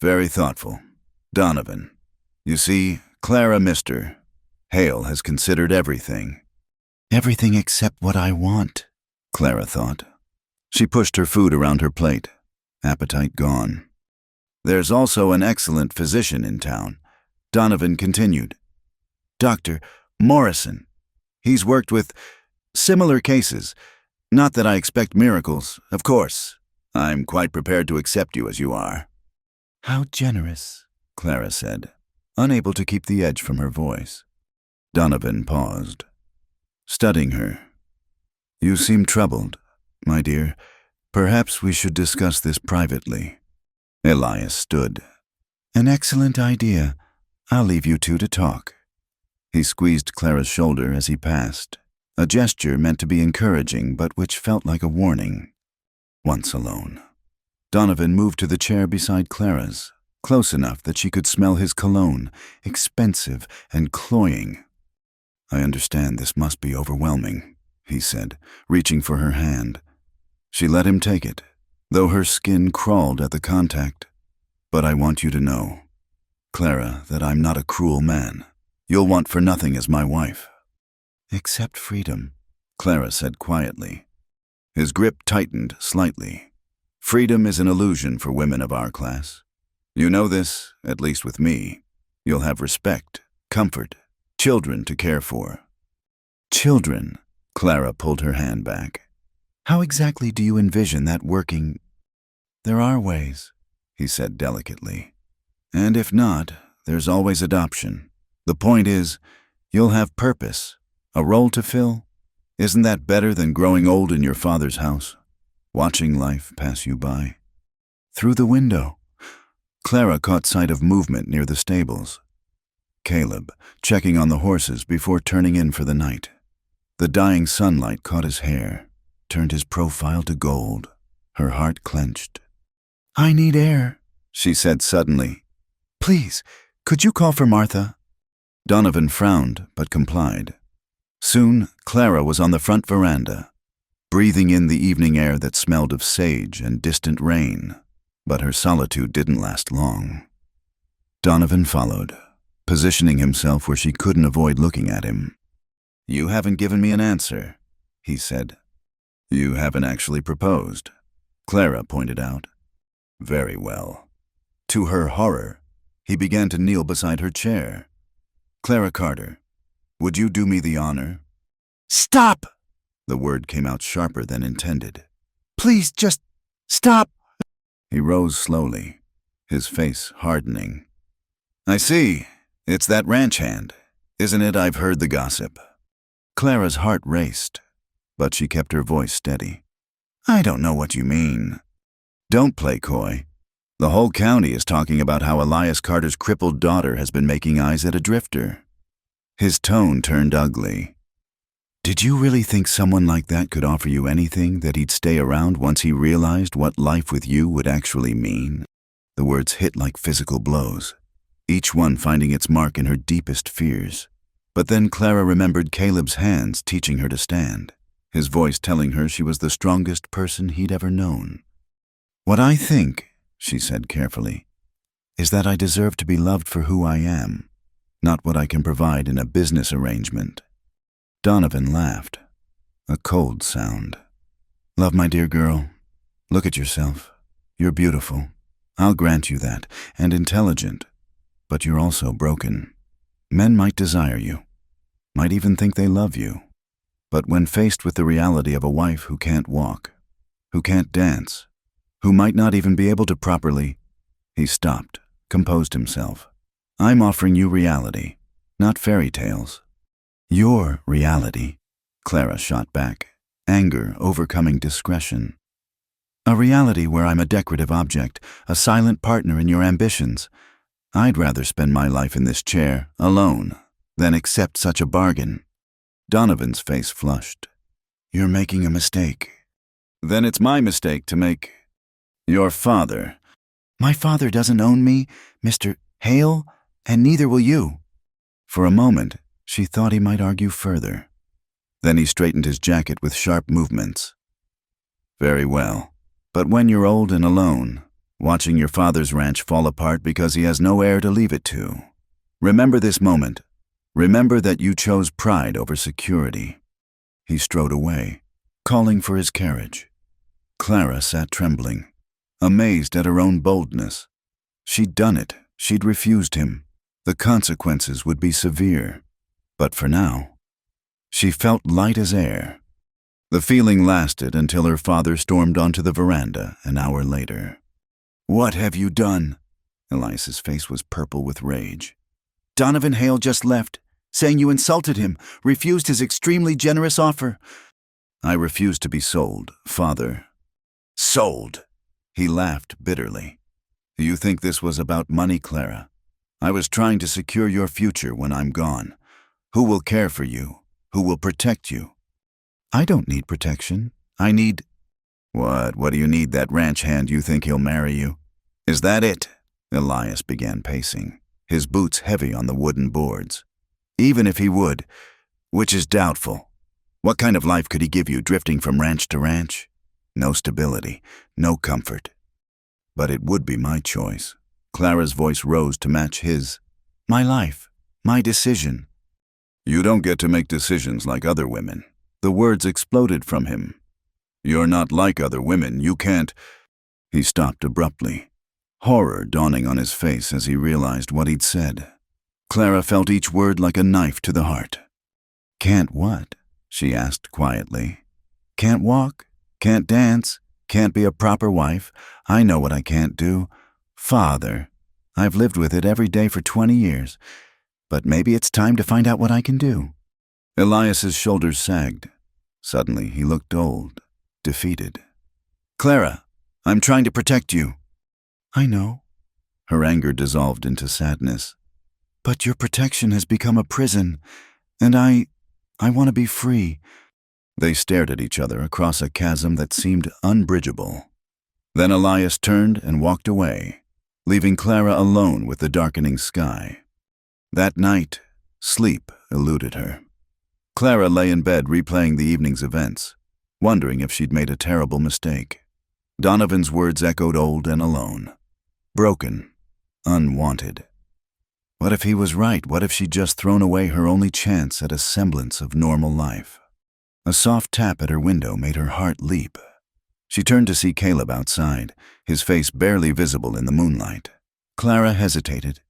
Very thoughtful. Donovan. You see, Clara Mr. Hale has considered everything. Everything except what I want, Clara thought. She pushed her food around her plate, appetite gone. There's also an excellent physician in town, Donovan continued. Dr. Morrison. He's worked with similar cases. Not that I expect miracles, of course. I'm quite prepared to accept you as you are. How generous, Clara said, unable to keep the edge from her voice. Donovan paused, studying her. You seem troubled, my dear. Perhaps we should discuss this privately. Elias stood. An excellent idea. I'll leave you two to talk. He squeezed Clara's shoulder as he passed, a gesture meant to be encouraging but which felt like a warning. Once alone, Donovan moved to the chair beside Clara's, close enough that she could smell his cologne, expensive and cloying. I understand this must be overwhelming, he said, reaching for her hand. She let him take it, though her skin crawled at the contact. But I want you to know, Clara, that I'm not a cruel man. You'll want for nothing as my wife. Except freedom, Clara said quietly. His grip tightened slightly. Freedom is an illusion for women of our class. You know this, at least with me. You'll have respect, comfort, children to care for. Children, Clara pulled her hand back. How exactly do you envision that working? There are ways, he said delicately. And if not, there's always adoption. The point is, you'll have purpose, a role to fill, Isn't that better than growing old in your father's house, watching life pass you by? Through the window, Clara caught sight of movement near the stables. Caleb, checking on the horses before turning in for the night. The dying sunlight caught his hair, turned his profile to gold. Her heart clenched. "I need air," she said suddenly. "Please, could you call for Martha?" Donovan frowned, but complied. Soon, Clara was on the front veranda, breathing in the evening air that smelled of sage and distant rain. But her solitude didn't last long. Donovan followed, positioning himself where she couldn't avoid looking at him. "You haven't given me an answer," he said. "You haven't actually proposed," Clara pointed out. "Very well." To her horror, he began to kneel beside her chair. "Clara Carter, would you do me the honor?" "Stop!" The word came out sharper than intended. "Please, just stop!" He rose slowly, his face hardening. "I see. It's that ranch hand, isn't it? I've heard the gossip." Clara's heart raced, but she kept her voice steady. "I don't know what you mean." "Don't play coy. The whole county is talking about how Elias Carter's crippled daughter has been making eyes at a drifter." His tone turned ugly. "Did you really think someone like that could offer you anything, that he'd stay around once he realized what life with you would actually mean?" The words hit like physical blows, each one finding its mark in her deepest fears. But then Clara remembered Caleb's hands teaching her to stand, his voice telling her she was the strongest person he'd ever known. "What I think," she said carefully, "is that I deserve to be loved for who I am, not what I can provide in a business arrangement." Donovan laughed, a cold sound. "Love, my dear girl, look at yourself. You're beautiful. I'll grant you that, and intelligent. But you're also broken. Men might desire you, might even think they love you. But when faced with the reality of a wife who can't walk, who can't dance, who might not even be able to properly—" He stopped, composed himself. "I'm offering you reality, not fairy tales." "Your reality," Clara shot back, anger overcoming discretion. "A reality where I'm a decorative object, a silent partner in your ambitions. I'd rather spend my life in this chair, alone, than accept such a bargain." Donovan's face flushed. "You're making a mistake." "Then it's my mistake to make." "Your father—" "My father doesn't own me, Mr. Hale, and neither will you." For a moment, she thought he might argue further. Then he straightened his jacket with sharp movements. "Very well. But when you're old and alone, watching your father's ranch fall apart because he has no heir to leave it to, remember this moment. Remember that you chose pride over security." He strode away, calling for his carriage. Clara sat trembling, amazed at her own boldness. She'd done it. She'd refused him. The consequences would be severe. But for now, she felt light as air. The feeling lasted until her father stormed onto the veranda an hour later. "What have you done?" Elias's face was purple with rage. "Donovan Hale just left, saying you insulted him, refused his extremely generous offer." "I refuse to be sold, father." "Sold?" He laughed bitterly. "You think this was about money, Clara? I was trying to secure your future when I'm gone. Who will care for you? Who will protect you?" "I don't need protection. I need—" What do you need that ranch hand you think he'll marry you? Is that it?" Elias began pacing, his boots heavy on the wooden boards. "Even if he would, which is doubtful, what kind of life could he give you drifting from ranch to ranch? No stability, no comfort." "But it would be my choice." Clara's voice rose to match his. "My life, my decision." "You don't get to make decisions like other women." The words exploded from him. "You're not like other women. You can't—" He stopped abruptly, horror dawning on his face as he realized what he'd said. Clara felt each word like a knife to the heart. "Can't what?" she asked quietly. "Can't walk? Can't dance? Can't be a proper wife? I know what I can't do. Father, I've lived with it every day for 20 years. But maybe it's time to find out what I can do." Elias's shoulders sagged. Suddenly, he looked old, defeated. "Clara, I'm trying to protect you." I know, Her anger dissolved into sadness. but your protection has become a prison, and I want to be free. They stared at each other across a chasm that seemed unbridgeable. Then Elias turned and walked away, leaving Clara alone with the darkening sky. That night, sleep eluded her. Clara lay in bed replaying the evening's events, wondering if she'd made a terrible mistake. Donovan's words echoed old and alone. Broken, unwanted. What if he was right? What if she'd just thrown away her only chance at a semblance of normal life? A soft tap at her window made her heart leap. She turned to see Caleb outside, his face barely visible in the moonlight. Clara hesitated.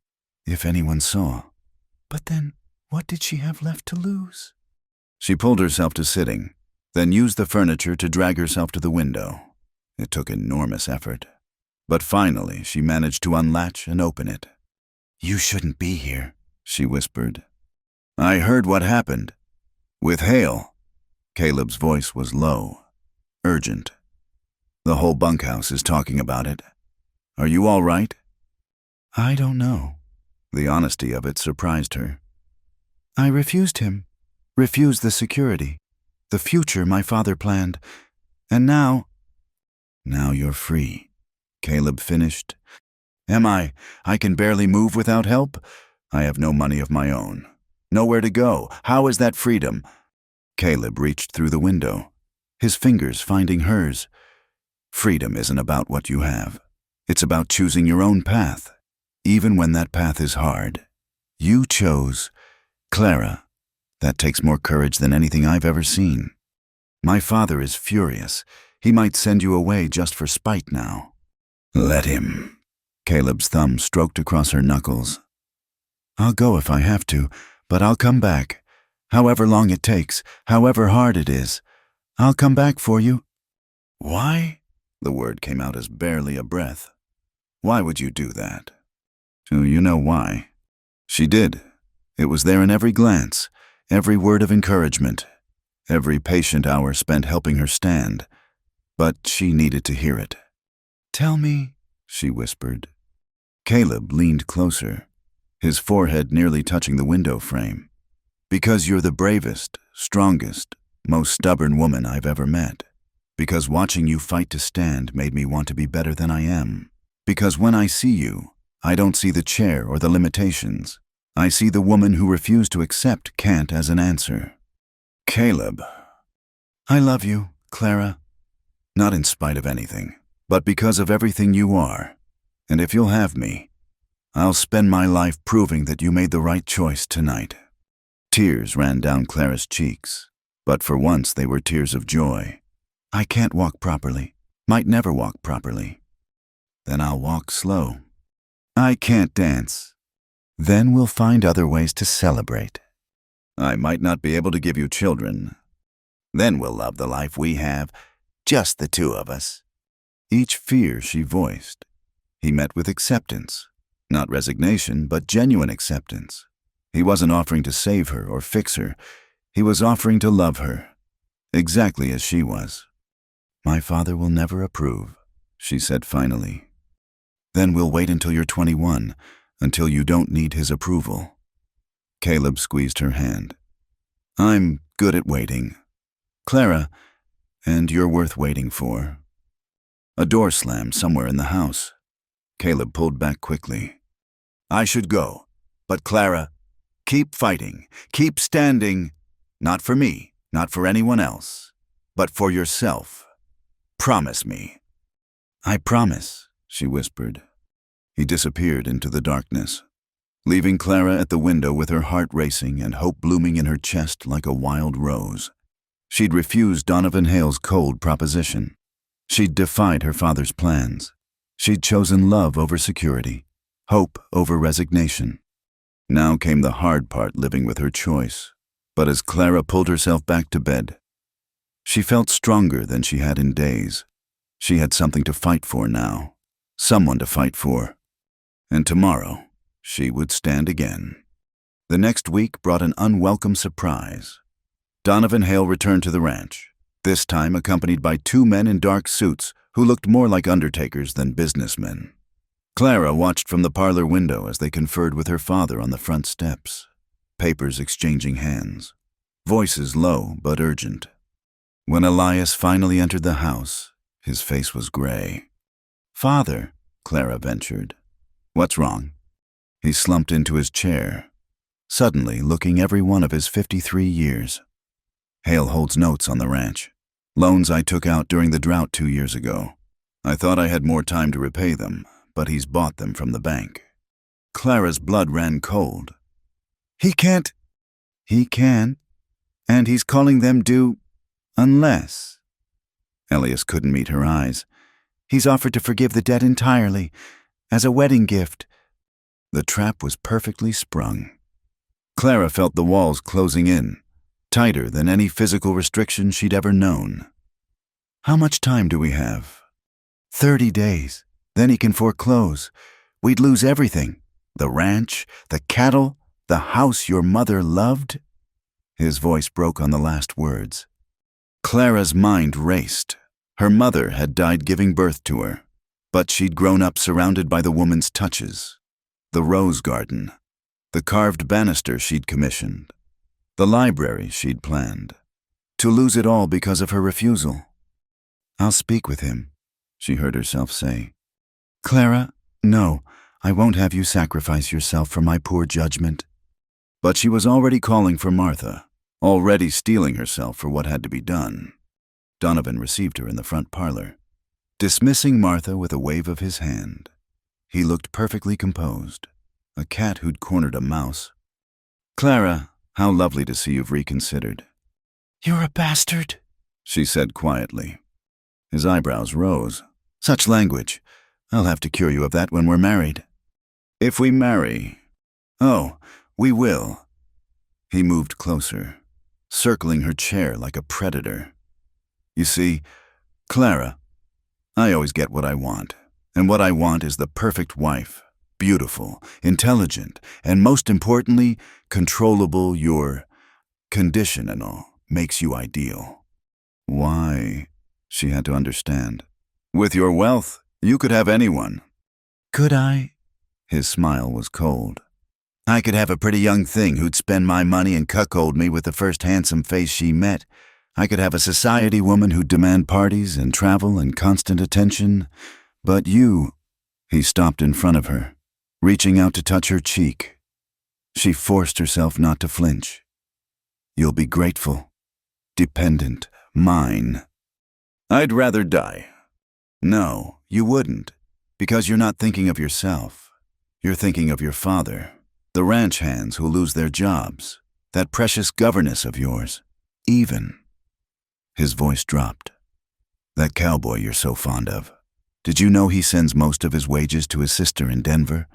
If anyone saw. But then, what did she have left to lose? She pulled herself to sitting, then used the furniture to drag herself to the window. It took enormous effort. But finally, she managed to unlatch and open it. You shouldn't be here, she whispered. I heard what happened. With Hale. Caleb's voice was low, urgent. The whole bunkhouse is talking about it. Are you all right? I don't know. The honesty of it surprised her. I refused him, refused the security, the future my father planned, and now... Now you're free, Caleb finished. Am I? I can barely move without help. I have no money of my own. Nowhere to go. How is that freedom? Caleb reached through the window, his fingers finding hers. Freedom isn't about what you have. It's about choosing your own path, even when that path is hard. You chose Clara. That takes more courage than anything I've ever seen. My father is furious. He might send you away just for spite now. Let him. Caleb's thumb stroked across her knuckles. I'll go if I have to, but I'll come back. However long it takes, however hard it is. I'll come back for you. Why? The word came out as barely a breath. Why would you do that? You know why. She did. It was there in every glance, every word of encouragement, every patient hour spent helping her stand. But she needed to hear it. Tell me, she whispered. Caleb leaned closer, his forehead nearly touching the window frame. Because you're the bravest, strongest, most stubborn woman I've ever met. Because watching you fight to stand made me want to be better than I am. Because when I see you, I don't see the chair or the limitations. I see the woman who refused to accept can't as an answer. Caleb. I love you, Clara. Not in spite of anything, but because of everything you are. And if you'll have me, I'll spend my life proving that you made the right choice tonight. Tears ran down Clara's cheeks, but for once they were tears of joy. I can't walk properly, might never walk properly. Then I'll walk slow. I can't dance. Then we'll find other ways to celebrate. I might not be able to give you children. Then we'll love the life we have, just the two of us. Each fear she voiced, he met with acceptance. Not resignation, but genuine acceptance. He wasn't offering to save her or fix her. He was offering to love her, exactly as she was. My father will never approve, she said finally. Then we'll wait until you're 21, until you don't need his approval. Caleb squeezed her hand. I'm good at waiting. Clara, and you're worth waiting for. A door slammed somewhere in the house. Caleb pulled back quickly. I should go, but Clara, keep fighting, keep standing, not for me, not for anyone else, but for yourself. Promise me. I promise, she whispered. He disappeared into the darkness, leaving Clara at the window with her heart racing and hope blooming in her chest like a wild rose. She'd refused Donovan Hale's cold proposition. She'd defied her father's plans. She'd chosen love over security, hope over resignation. Now came the hard part, living with her choice. But as Clara pulled herself back to bed, she felt stronger than she had in days. She had something to fight for now, someone to fight for. And tomorrow, she would stand again. The next week brought an unwelcome surprise. Donovan Hale returned to the ranch, this time accompanied by two men in dark suits who looked more like undertakers than businessmen. Clara watched from the parlor window as they conferred with her father on the front steps, papers exchanging hands, voices low but urgent. When Elias finally entered the house, his face was gray. "Father," Clara ventured. "What's wrong?" He slumped into his chair, suddenly looking every one of his 53 years. "Hale holds notes on the ranch. Loans I took out during the drought 2 years ago. I thought I had more time to repay them, but he's bought them from the bank." Clara's blood ran cold. "He can't." "He can, and he's calling them due unless." Elias couldn't meet her eyes. "He's offered to forgive the debt entirely, as a wedding gift." The trap was perfectly sprung. Clara felt the walls closing in, tighter than any physical restriction she'd ever known. "How much time do we have?" 30 days. Then he can foreclose. We'd lose everything. The ranch, the cattle, the house your mother loved." His voice broke on the last words. Clara's mind raced. Her mother had died giving birth to her, but she'd grown up surrounded by the woman's touches. The rose garden, the carved banister she'd commissioned, the library she'd planned. To lose it all because of her refusal. "I'll speak with him," she heard herself say. "Clara, no, I won't have you sacrifice yourself for my poor judgment." But she was already calling for Martha, already steeling herself for what had to be done. Donovan received her in the front parlor, dismissing Martha with a wave of his hand. He looked perfectly composed, a cat who'd cornered a mouse. "Clara, how lovely to see you've reconsidered." "You're a bastard," she said quietly. His eyebrows rose. "Such language. I'll have to cure you of that when we're married." "If we marry." "Oh, we will." He moved closer, circling her chair like a predator. "You see, Clara, I always get what I want, and what I want is the perfect wife. Beautiful, intelligent, and most importantly, controllable. Your conditional makes you ideal." "Why?" She had to understand. "With your wealth, you could have anyone." "Could I?" His smile was cold. "I could have a pretty young thing who'd spend my money and cuckold me with the first handsome face she met. I could have a society woman who'd demand parties and travel and constant attention. But you—" He stopped in front of her, reaching out to touch her cheek. She forced herself not to flinch. "You'll be grateful, dependent, mine." "I'd rather die." "No, you wouldn't, because you're not thinking of yourself. You're thinking of your father, the ranch hands who lose their jobs, that precious governess of yours, even." His voice dropped. "That cowboy you're so fond of. Did you know he sends most of his wages to his sister in Denver,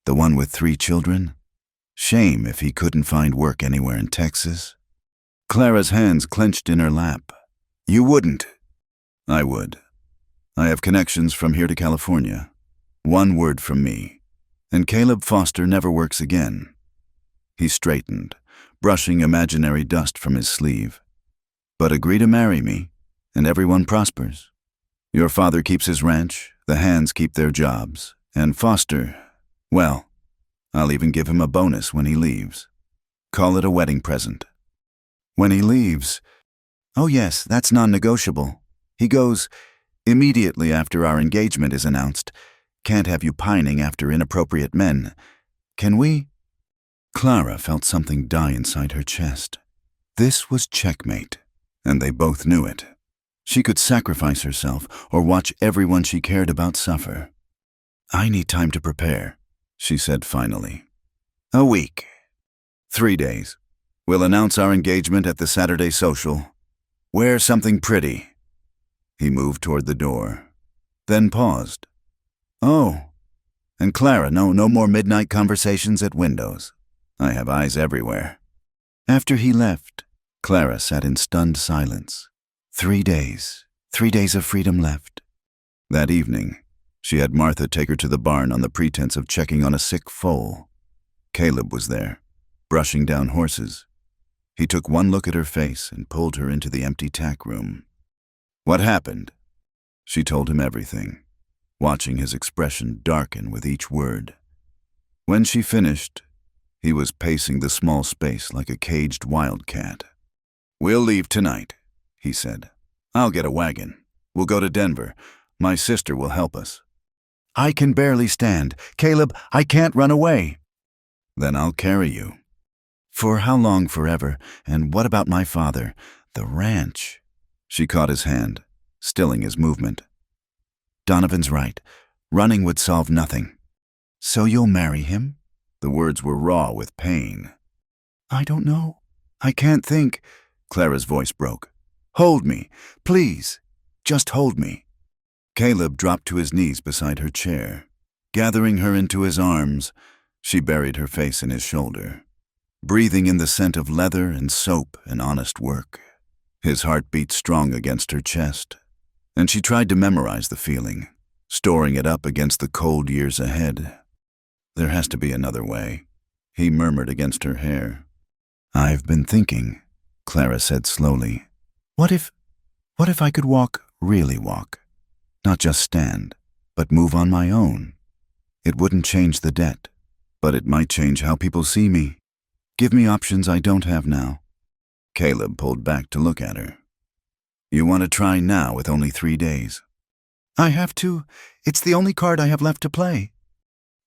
the one with 3 children? Shame if he couldn't find work anywhere in Texas." Clara's hands clenched in her lap. "You wouldn't." "I would. I have connections from here to California. One word from me, and Caleb Foster never works again." He straightened, brushing imaginary dust from his sleeve. "But agree to marry me, and everyone prospers. Your father keeps his ranch, the hands keep their jobs, and Foster, well, I'll even give him a bonus when he leaves. Call it a wedding present." "When he leaves?" "Oh yes, that's non-negotiable. He goes immediately after our engagement is announced. Can't have you pining after inappropriate men. Can we?" Clara felt something die inside her chest. This was checkmate, and they both knew it. She could sacrifice herself or watch everyone she cared about suffer. "I need time to prepare," she said finally. "A week. 3 days. We'll announce our engagement at the Saturday social. Wear something pretty." He moved toward the door, then paused. "Oh, and Clara, no more midnight conversations at windows. I have eyes everywhere." After he left, Clara sat in stunned silence. 3 days. 3 days of freedom left. That evening, she had Martha take her to the barn on the pretense of checking on a sick foal. Caleb was there, brushing down horses. He took one look at her face and pulled her into the empty tack room. What happened? She told him everything, watching his expression darken with each word. When she finished, he was pacing the small space like a caged wildcat. "We'll leave tonight," he said. "I'll get a wagon. We'll go to Denver. My sister will help us." "I can barely stand. Caleb, I can't run away." "Then I'll carry you." "For how long forever? And what about my father? The ranch?" She caught his hand, stilling his movement. "Donovan's right. Running would solve nothing." "So you'll marry him?" The words were raw with pain. "I don't know. I can't think." Clara's voice broke. "Hold me, please. Just hold me." Caleb dropped to his knees beside her chair. Gathering her into his arms, she buried her face in his shoulder, breathing in the scent of leather and soap and honest work. His heart beat strong against her chest, and she tried to memorize the feeling, storing it up against the cold years ahead. "There has to be another way," he murmured against her hair. "I've been thinking," Clara said slowly. What if I could walk, really walk? Not just stand, but move on my own. It wouldn't change the debt, but it might change how people see me. Give me options I don't have now." Caleb pulled back to look at her. "You want to try now with only 3 days?" "I have to. It's the only card I have left to play."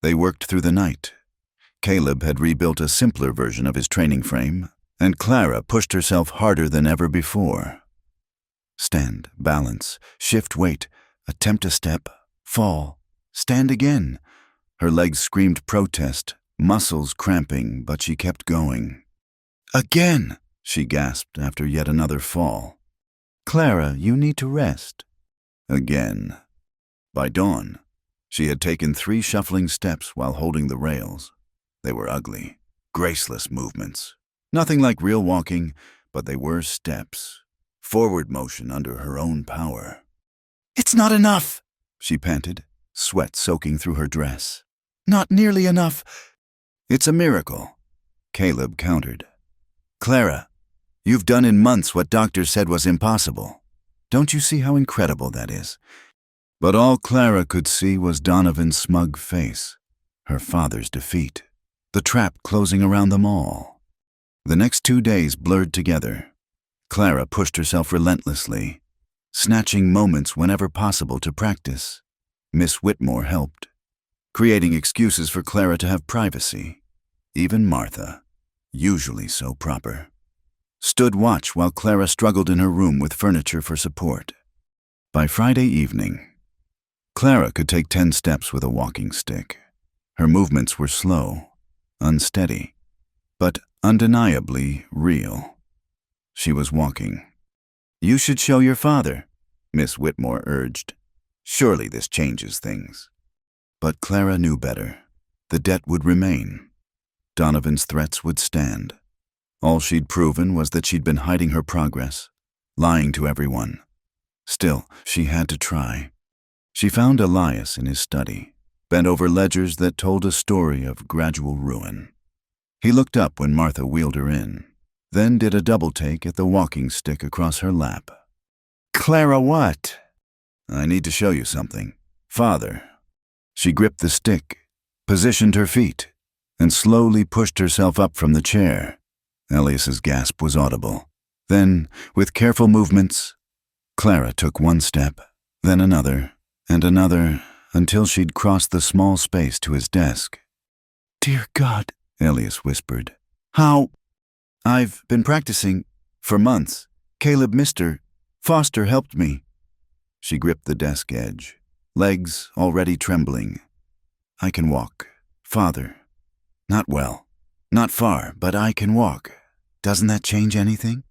They worked through the night. Caleb had rebuilt a simpler version of his training frame, and Clara pushed herself harder than ever before. Stand, balance, shift weight, attempt a step, fall, stand again. Her legs screamed protest, muscles cramping, but she kept going. "Again," she gasped after yet another fall. "Clara, you need to rest." Again. By dawn, she had taken 3 shuffling steps while holding the rails. They were ugly, graceless movements. Nothing like real walking, but they were steps. Forward motion under her own power. "It's not enough," she panted, sweat soaking through her dress. "Not nearly enough." "It's a miracle," Caleb countered. "Clara, you've done in months what doctors said was impossible. Don't you see how incredible that is?" But all Clara could see was Donovan's smug face, her father's defeat, the trap closing around them all. The next 2 days blurred together. Clara pushed herself relentlessly, snatching moments whenever possible to practice. Miss Whitmore helped, creating excuses for Clara to have privacy. Even Martha, usually so proper, stood watch while Clara struggled in her room with furniture for support. By Friday evening, Clara could take 10 steps with a walking stick. Her movements were slow, unsteady, but undeniably real. She was walking. "You should show your father," Miss Whitmore urged. "Surely this changes things." But Clara knew better. The debt would remain. Donovan's threats would stand. All she'd proven was that she'd been hiding her progress, lying to everyone. Still, she had to try. She found Elias in his study, bent over ledgers that told a story of gradual ruin. He looked up when Martha wheeled her in, then did a double take at the walking stick across her lap. "Clara, what?" "I need to show you something. Father." She gripped the stick, positioned her feet, and slowly pushed herself up from the chair. Elias's gasp was audible. Then, with careful movements, Clara took 1 step, then another, and another, until she'd crossed the small space to his desk. "Dear God," Elias whispered. "How?" "I've been practicing for months. Caleb Mr. Foster helped me." She gripped the desk edge, legs already trembling. "I can walk, Father. Not well, not far, but I can walk. Doesn't that change anything?"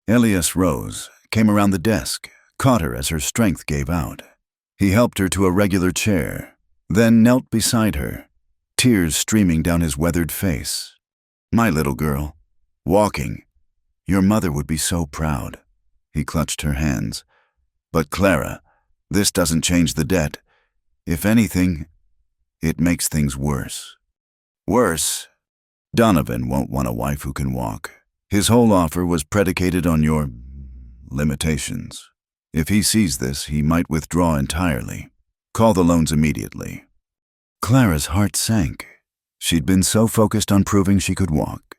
Elias rose, came around the desk, caught her as her strength gave out. He helped her to a regular chair, then knelt beside her, tears streaming down his weathered face. "My little girl, walking. Your mother would be so proud." He clutched her hands. "But Clara, this doesn't change the debt. If anything, it makes things worse." "Worse?" "Donovan won't want a wife who can walk. His whole offer was predicated on your limitations. If he sees this, he might withdraw entirely. Call the loans immediately. Clara's heart sank. She'd been so focused on proving she could walk.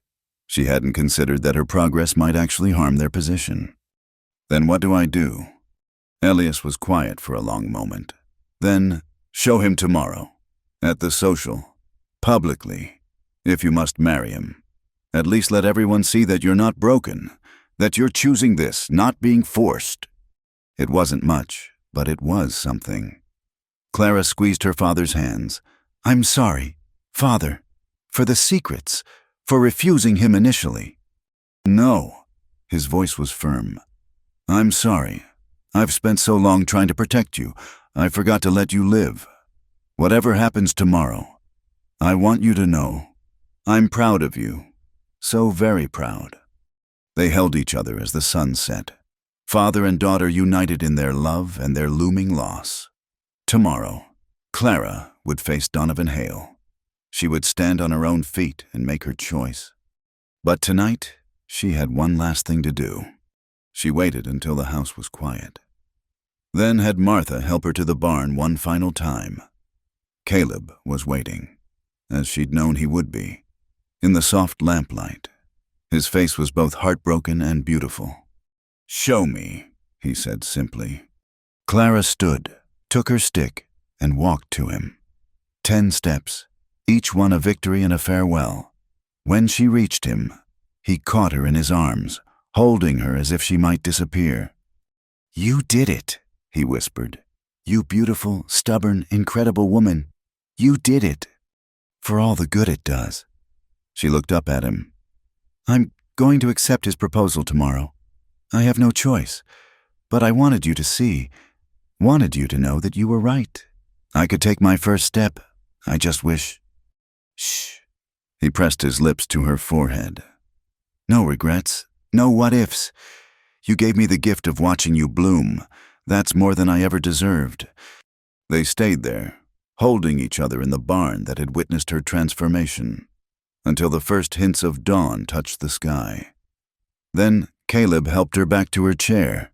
She hadn't considered that her progress might actually harm their position. Then what do I do? Elias was quiet for a long moment. Then, show him tomorrow. At the social. Publicly. If you must marry him. At least let everyone see that you're not broken. That you're choosing this, not being forced. It wasn't much, but it was something. Clara squeezed her father's hands. I'm sorry, Father, for the secrets, for refusing him initially. No. His voice was firm. I'm sorry. I've spent so long trying to protect you, I forgot to let you live. Whatever happens tomorrow, I want you to know, I'm proud of you. So very proud. They held each other as the sun set. Father and daughter united in their love and their looming loss. Tomorrow, Clara would face Donovan Hale. She would stand on her own feet and make her choice. But tonight, she had one last thing to do. She waited until the house was quiet. Then had Martha help her to the barn one final time. Caleb was waiting, as she'd known he would be, in the soft lamplight. His face was both heartbroken and beautiful. Show me, he said simply. Clara stood, took her stick, and walked to him. 10 steps, each one a victory and a farewell. When she reached him, he caught her in his arms, holding her as if she might disappear. You did it, he whispered. You beautiful, stubborn, incredible woman. You did it. For all the good it does. She looked up at him. I'm going to accept his proposal tomorrow. I have no choice, but I wanted you to see, wanted you to know that you were right. I could take my first step. I just wish... Shh. He pressed his lips to her forehead. No regrets, no what-ifs. You gave me the gift of watching you bloom. That's more than I ever deserved. They stayed there, holding each other in the barn that had witnessed her transformation, until the first hints of dawn touched the sky. Then Caleb helped her back to her chair,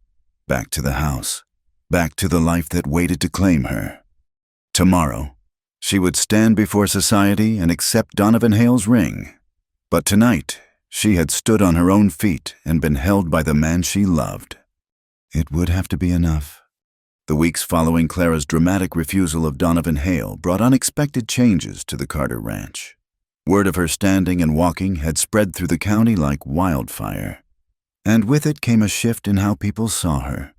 back to the house, back to the life that waited to claim her. Tomorrow, she would stand before society and accept Donovan Hale's ring. But tonight, she had stood on her own feet and been held by the man she loved. It would have to be enough. The weeks following Clara's dramatic refusal of Donovan Hale brought unexpected changes to the Carter Ranch. Word of her standing and walking had spread through the county like wildfire. And with it came a shift in how people saw her.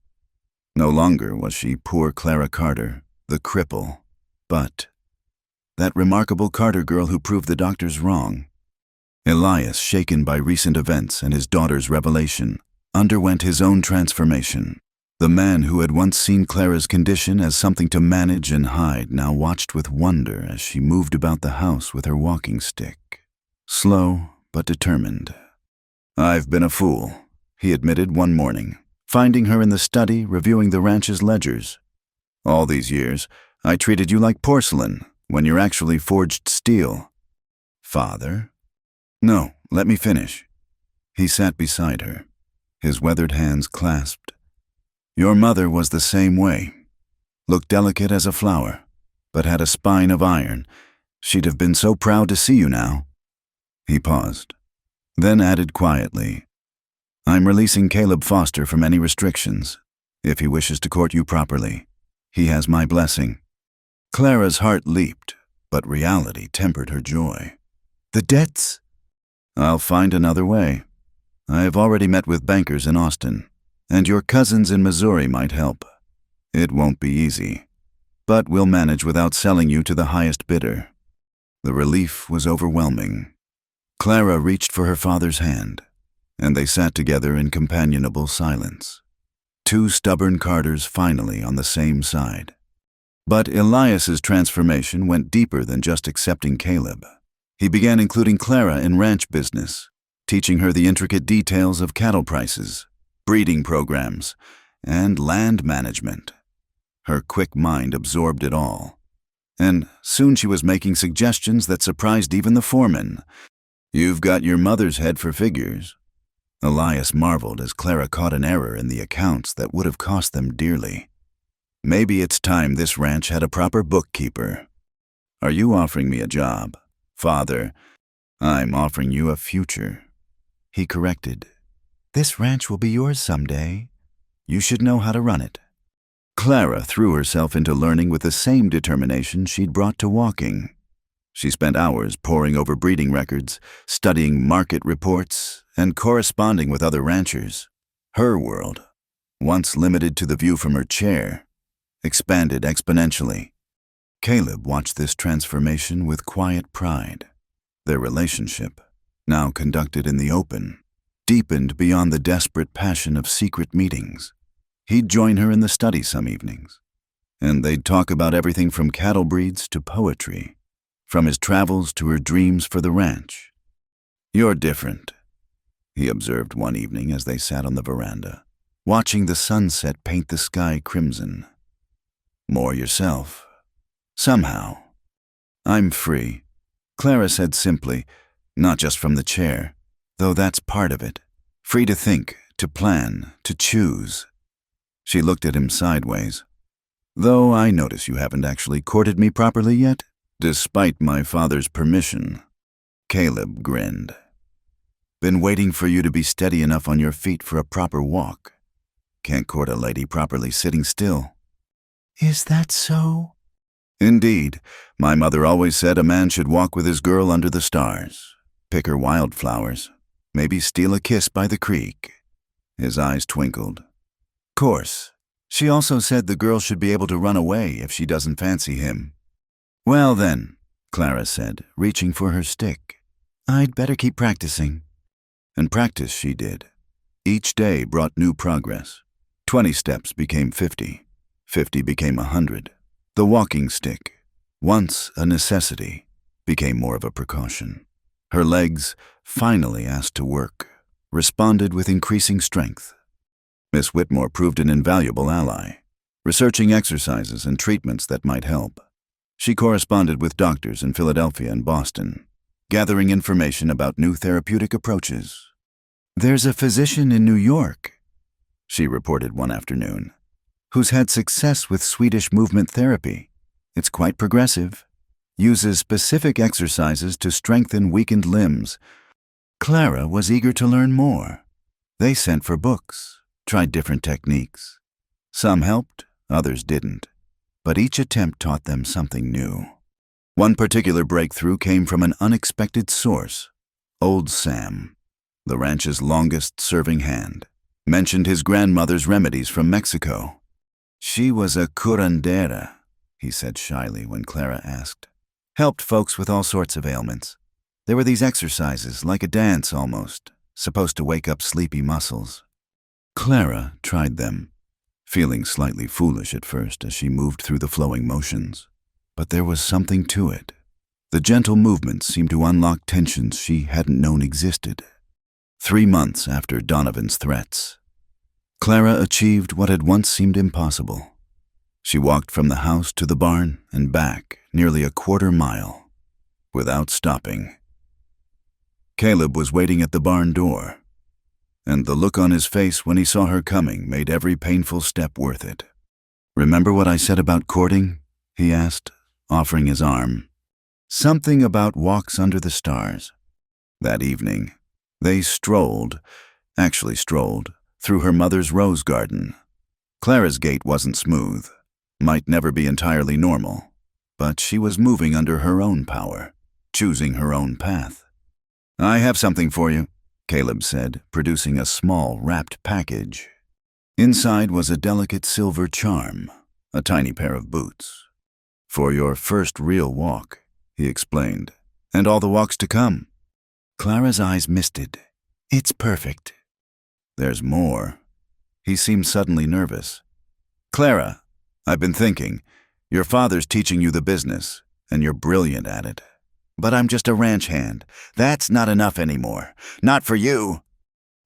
No longer was she poor Clara Carter, the cripple, but that remarkable Carter girl who proved the doctors wrong. Elias, shaken by recent events and his daughter's revelation, underwent his own transformation. The man who had once seen Clara's condition as something to manage and hide now watched with wonder as she moved about the house with her walking stick. Slow but determined. I've been a fool, he admitted one morning, finding her in the study reviewing the ranch's ledgers. All these years, I treated you like porcelain when you're actually forged steel. Father? No, let me finish. He sat beside her, his weathered hands clasped. Your mother was the same way. Looked delicate as a flower, but had a spine of iron. She'd have been so proud to see you now. He paused, then added quietly, I'm releasing Caleb Foster from any restrictions. If he wishes to court you properly, he has my blessing. Clara's heart leaped, but reality tempered her joy. The debts? I'll find another way. I have already met with bankers in Austin, and your cousins in Missouri might help. It won't be easy, but we'll manage without selling you to the highest bidder. The relief was overwhelming. Clara reached for her father's hand, and they sat together in companionable silence. 2 stubborn Carters finally on the same side. But Elias's transformation went deeper than just accepting Caleb. He began including Clara in ranch business, teaching her the intricate details of cattle prices, breeding programs, and land management. Her quick mind absorbed it all. And soon she was making suggestions that surprised even the foreman. You've got your mother's head for figures. Elias marveled as Clara caught an error in the accounts that would have cost them dearly. Maybe it's time this ranch had a proper bookkeeper. Are you offering me a job? Father, I'm offering you a future. He corrected. This ranch will be yours someday. You should know how to run it. Clara threw herself into learning with the same determination she'd brought to walking. She spent hours poring over breeding records, studying market reports, and corresponding with other ranchers. Her world, once limited to the view from her chair, expanded exponentially. Caleb watched this transformation with quiet pride. Their relationship, now conducted in the open, deepened beyond the desperate passion of secret meetings. He'd join her in the study some evenings, and they'd talk about everything from cattle breeds to poetry, from his travels to her dreams for the ranch. "You're different," he observed one evening as they sat on the veranda, watching the sunset paint the sky crimson. "More yourself. Somehow." "I'm free," Clara said simply, not just from the chair, though that's part of it. Free to think, to plan, to choose. She looked at him sideways. "Though I notice you haven't actually courted me properly yet, despite my father's permission." Caleb grinned. "Been waiting for you to be steady enough on your feet for a proper walk. Can't court a lady properly sitting still." "Is that so?" "Indeed. My mother always said a man should walk with his girl under the stars, pick her wildflowers, maybe steal a kiss by the creek." His eyes twinkled. "Course. She also said the girl should be able to run away if she doesn't fancy him." "Well then," Clara said, reaching for her stick, "I'd better keep practicing." And practice she did. Each day brought new progress. 20 steps became 50. 50 became 100. The walking stick, once a necessity, became more of a precaution. Her legs, finally asked to work, responded with increasing strength. Miss Whitmore proved an invaluable ally, researching exercises and treatments that might help. She corresponded with doctors in Philadelphia and Boston, gathering information about new therapeutic approaches. "There's a physician in New York," she reported one afternoon, "who's had success with Swedish movement therapy. It's quite progressive. Uses specific exercises to strengthen weakened limbs." Clara was eager to learn more. They sent for books, tried different techniques. Some helped, others didn't, but each attempt taught them something new. One particular breakthrough came from an unexpected source. Old Sam, the ranch's longest-serving hand, mentioned his grandmother's remedies from Mexico. "She was a curandera," he said shyly when Clara asked. "Helped folks with all sorts of ailments. There were these exercises, like a dance almost, supposed to wake up sleepy muscles." Clara tried them, feeling slightly foolish at first as she moved through the flowing motions. But there was something to it. The gentle movements seemed to unlock tensions she hadn't known existed. 3 months after Donovan's threats, Clara achieved what had once seemed impossible. She walked from the house to the barn and back nearly a quarter mile, without stopping. Caleb was waiting at the barn door, and the look on his face when he saw her coming made every painful step worth it. "Remember what I said about courting?" he asked, offering his arm. "Something about walks under the stars." That evening, they actually strolled, through her mother's rose garden. Clara's gait wasn't smooth, might never be entirely normal, but she was moving under her own power, choosing her own path. "I have something for you," Caleb said, producing a small, wrapped package. Inside was a delicate silver charm, a tiny pair of boots. "For your first real walk," he explained, "and all the walks to come." Clara's eyes misted. "It's perfect." "There's more." He seemed suddenly nervous. "Clara, I've been thinking. Your father's teaching you the business, and you're brilliant at it. But I'm just a ranch hand. That's not enough anymore. Not for you."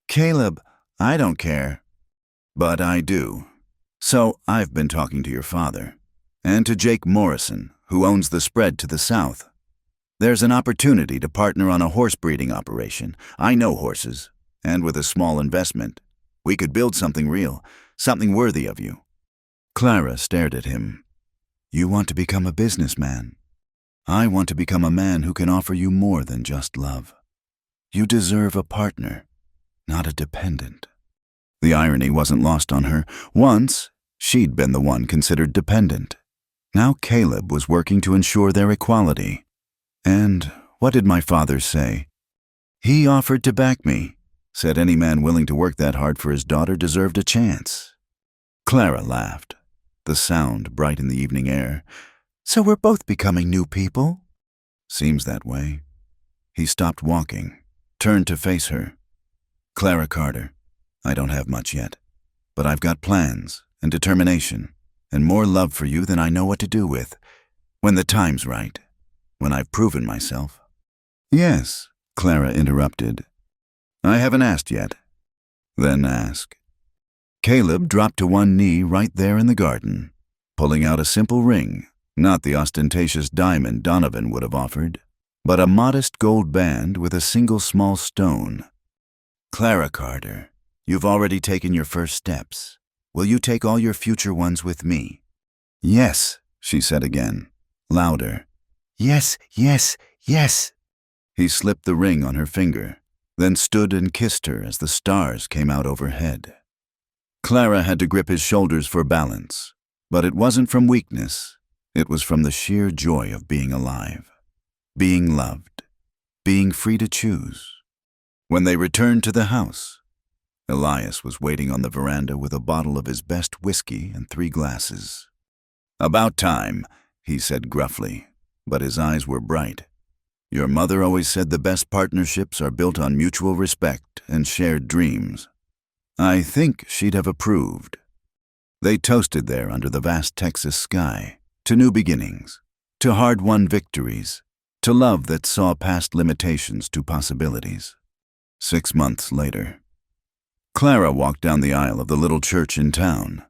"Caleb, I don't care." "But I do. So I've been talking to your father, and to Jake Morrison, who owns the spread to the south. There's an opportunity to partner on a horse breeding operation. I know horses, and with a small investment, we could build something real, something worthy of you." Clara stared at him. "You want to become a businessman. I want to become a man who can offer you more than just love. You deserve a partner, not a dependent." The irony wasn't lost on her. Once, she'd been the one considered dependent. Now Caleb was working to ensure their equality. And what did my father say? "He offered to back me," said any man willing to work that hard for his daughter deserved a chance. Clara laughed, the sound bright in the evening air. "So we're both becoming new people?" "Seems that way." He stopped walking, turned to face her. "Clara Carter, I don't have much yet, but I've got plans and determination and more love for you than I know what to do with. When the time's right, when I've proven myself." "Yes," Clara interrupted. "I haven't asked yet." "Then ask." Caleb dropped to one knee right there in the garden, pulling out a simple ring, not the ostentatious diamond Donovan would have offered, but a modest gold band with a single small stone. "Clara Carter, you've already taken your first steps. Will you take all your future ones with me?" "Yes," she said again, louder. "Yes, yes, yes." He slipped the ring on her finger, then stood and kissed her as the stars came out overhead. Clara had to grip his shoulders for balance, but it wasn't from weakness. It was from the sheer joy of being alive, being loved, being free to choose. When they returned to the house, Elias was waiting on the veranda with a bottle of his best whiskey and 3 glasses. "About time," he said gruffly, but his eyes were bright. "Your mother always said the best partnerships are built on mutual respect and shared dreams. I think she'd have approved." They toasted there under the vast Texas sky, to new beginnings, to hard-won victories, to love that saw past limitations to possibilities. 6 months later, Clara walked down the aisle of the little church in town,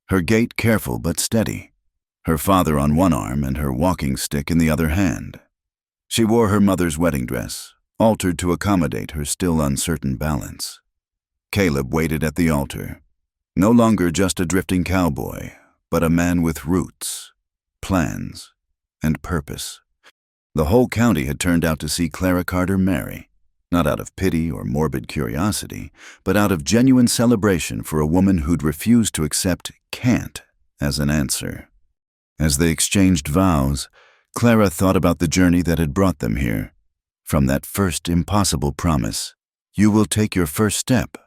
her gait careful but steady, her father on one arm and her walking stick in the other hand. She wore her mother's wedding dress, altered to accommodate her still uncertain balance. Caleb waited at the altar, no longer just a drifting cowboy, but a man with roots, plans, and purpose. The whole county had turned out to see Clara Carter marry, not out of pity or morbid curiosity, but out of genuine celebration for a woman who'd refused to accept "can't" as an answer. As they exchanged vows, Clara thought about the journey that had brought them here. From that first impossible promise, "You will take your first step,"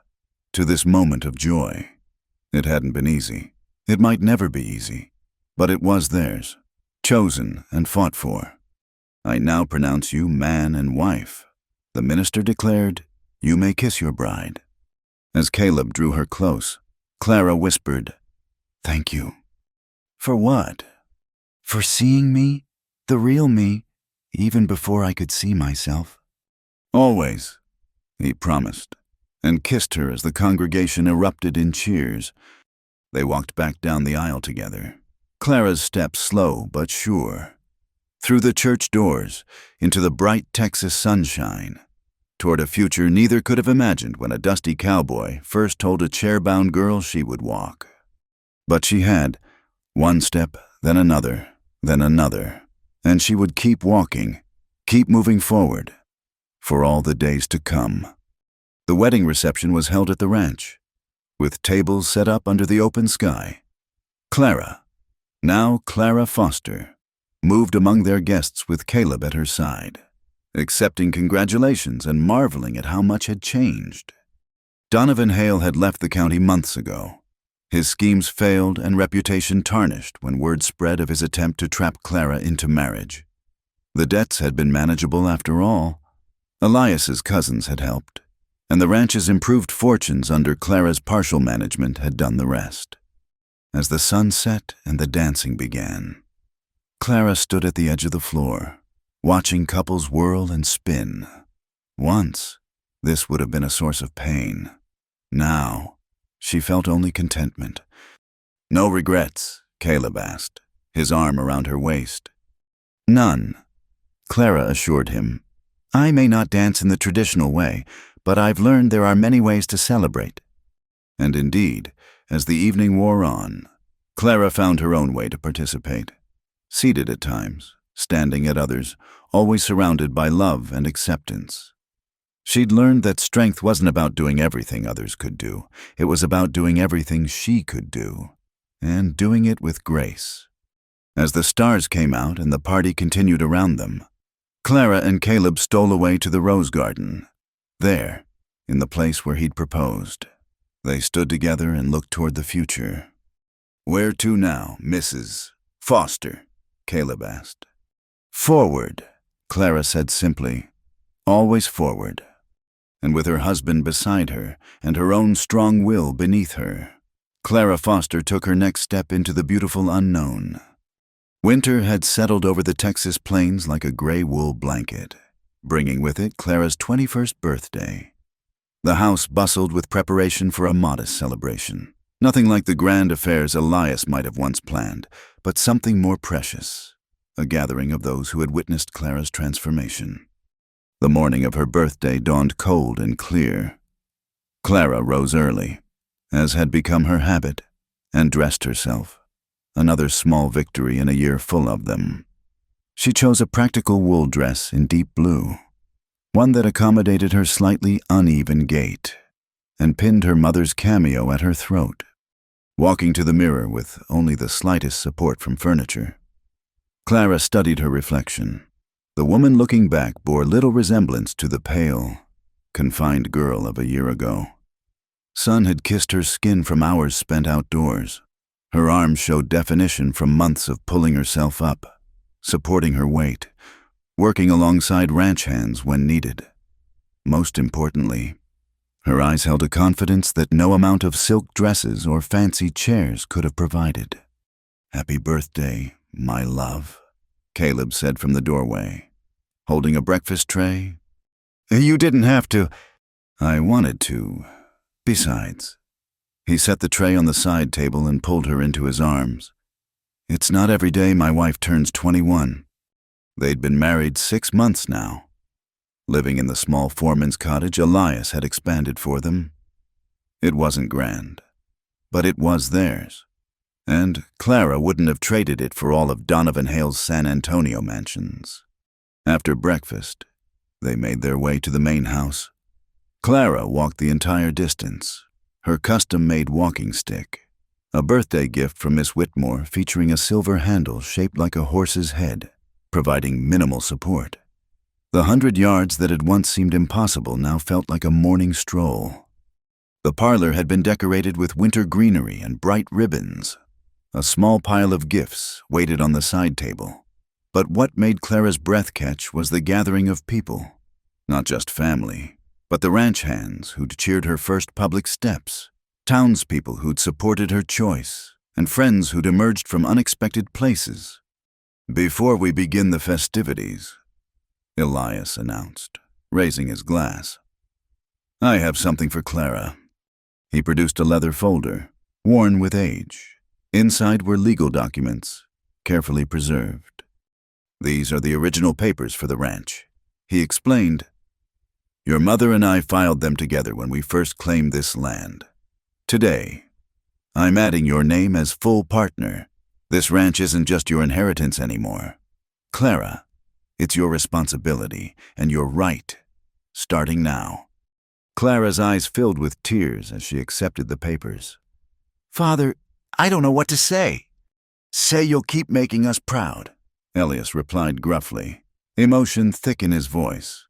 to this moment of joy. It hadn't been easy. It might never be easy, but it was theirs, chosen and fought for. "I now pronounce you man and wife," the minister declared. "You may kiss your bride." As Caleb drew her close, Clara whispered, "Thank you." "For what?" "For seeing me, the real me, even before I could see myself." "Always," he promised, and kissed her as the congregation erupted in cheers. They walked back down the aisle together, Clara's steps slow but sure, through the church doors, into the bright Texas sunshine, toward a future neither could have imagined when a dusty cowboy first told a chair-bound girl she would walk. But she had, one step, then another, and she would keep walking, keep moving forward, for all the days to come. The wedding reception was held at the ranch, with tables set up under the open sky. Clara, now Clara Foster, moved among their guests with Caleb at her side, accepting congratulations and marveling at how much had changed. Donovan Hale had left the county months ago. His schemes failed and reputation tarnished when word spread of his attempt to trap Clara into marriage. The debts had been manageable after all. Elias's cousins had helped, and the ranch's improved fortunes under Clara's partial management had done the rest. As the sun set and the dancing began, Clara stood at the edge of the floor, watching couples whirl and spin. Once, this would have been a source of pain. Now, she felt only contentment. "No regrets?" Caleb asked, his arm around her waist. "None," Clara assured him. "I may not dance in the traditional way, but I've learned there are many ways to celebrate." And indeed, as the evening wore on, Clara found her own way to participate. Seated at times, standing at others, always surrounded by love and acceptance. She'd learned that strength wasn't about doing everything others could do. It was about doing everything she could do, and doing it with grace. As the stars came out and the party continued around them, Clara and Caleb stole away to the rose garden. There, in the place where he'd proposed, they stood together and looked toward the future. "Where to now, Mrs. Foster?" Caleb asked. "Forward," Clara said simply. "Always forward." And with her husband beside her and her own strong will beneath her, Clara Foster took her next step into the beautiful unknown. Winter had settled over the Texas plains like a gray wool blanket, bringing with it Clara's 21st birthday. The house bustled with preparation for a modest celebration. Nothing like the grand affairs Elias might have once planned, but something more precious, a gathering of those who had witnessed Clara's transformation. The morning of her birthday dawned cold and clear. Clara rose early, as had become her habit, and dressed herself, another small victory in a year full of them. She chose a practical wool dress in deep blue, one that accommodated her slightly uneven gait, and pinned her mother's cameo at her throat. Walking to the mirror with only the slightest support from furniture, Clara studied her reflection. The woman looking back bore little resemblance to the pale, confined girl of a year ago. Sun had kissed her skin from hours spent outdoors. Her arms showed definition from months of pulling herself up, supporting her weight, working alongside ranch hands when needed. Most importantly, her eyes held a confidence that no amount of silk dresses or fancy chairs could have provided. "Happy birthday, my love," Caleb said from the doorway, holding a breakfast tray. "You didn't have to." "I wanted to. Besides," he set the tray on the side table and pulled her into his arms. "It's not every day my wife turns 21. They'd been married 6 months now. Living in the small foreman's cottage Elias had expanded for them. It wasn't grand, but it was theirs. And Clara wouldn't have traded it for all of Donovan Hale's San Antonio mansions. After breakfast, they made their way to the main house. Clara walked the entire distance, her custom-made walking stick, a birthday gift from Miss Whitmore featuring a silver handle shaped like a horse's head, providing minimal support. The 100 yards that had once seemed impossible now felt like a morning stroll. The parlor had been decorated with winter greenery and bright ribbons. A small pile of gifts waited on the side table. But what made Clara's breath catch was the gathering of people. Not just family, but the ranch hands who'd cheered her first public steps, townspeople who'd supported her choice, and friends who'd emerged from unexpected places. "Before we begin the festivities," Elias announced, raising his glass, "I have something for Clara." He produced a leather folder, worn with age. Inside were legal documents, carefully preserved. "These are the original papers for the ranch," he explained. "Your mother and I filed them together when we first claimed this land. Today, I'm adding your name as full partner. This ranch isn't just your inheritance anymore. Clara, it's your responsibility and your right, starting now." Clara's eyes filled with tears as she accepted the papers. "Father, I don't know what to say." "Say you'll keep making us proud," Elias replied gruffly, emotion thick in his voice.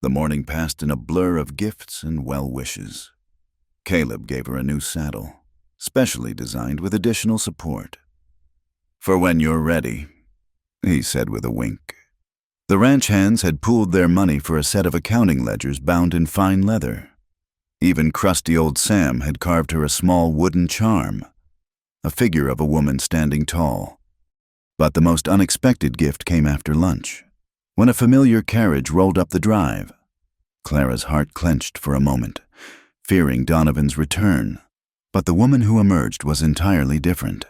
The morning passed in a blur of gifts and well wishes. Caleb gave her a new saddle, specially designed with additional support. "For when you're ready," he said with a wink. The ranch hands had pooled their money for a set of accounting ledgers bound in fine leather. Even crusty old Sam had carved her a small wooden charm, a figure of a woman standing tall. But the most unexpected gift came after lunch, when a familiar carriage rolled up the drive. Clara's heart clenched for a moment, fearing Donovan's return, but the woman who emerged was entirely different.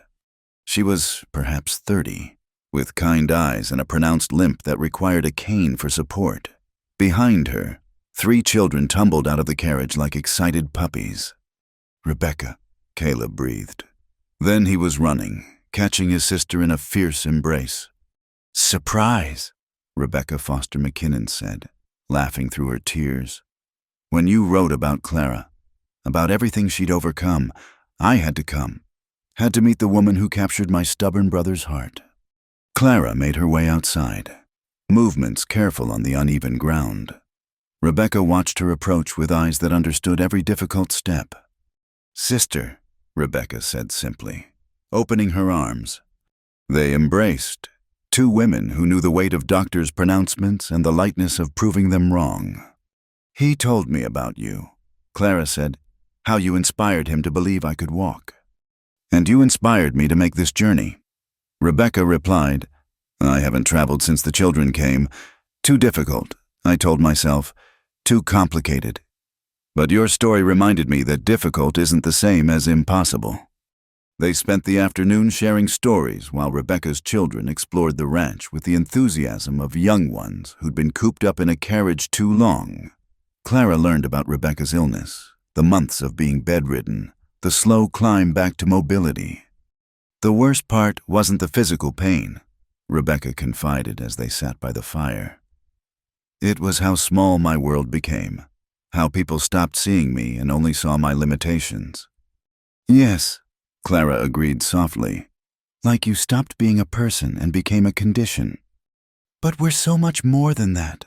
She was perhaps 30, with kind eyes and a pronounced limp that required a cane for support. Behind her, 3 children tumbled out of the carriage like excited puppies. "Rebecca," Caleb breathed. Then he was running, catching his sister in a fierce embrace. "Surprise," Rebecca Foster McKinnon said, laughing through her tears. "When you wrote about Clara, about everything she'd overcome, I had to come. Had to meet the woman who captured my stubborn brother's heart." Clara made her way outside, movements careful on the uneven ground. Rebecca watched her approach with eyes that understood every difficult step. "Sister," Rebecca said simply, opening her arms. They embraced, 2 women who knew the weight of doctors' pronouncements and the lightness of proving them wrong. "He told me about you," Clara said, "how you inspired him to believe I could walk. And you inspired me to make this journey." Rebecca replied, "I haven't traveled since the children came. Too difficult, I told myself. Too complicated. But your story reminded me that difficult isn't the same as impossible." They spent the afternoon sharing stories while Rebecca's children explored the ranch with the enthusiasm of young ones who'd been cooped up in a carriage too long. Clara learned about Rebecca's illness, the months of being bedridden, the slow climb back to mobility. "The worst part wasn't the physical pain," Rebecca confided as they sat by the fire. "It was how small my world became, how people stopped seeing me and only saw my limitations." "Yes," Clara agreed softly, "like you stopped being a person and became a condition. But we're so much more than that."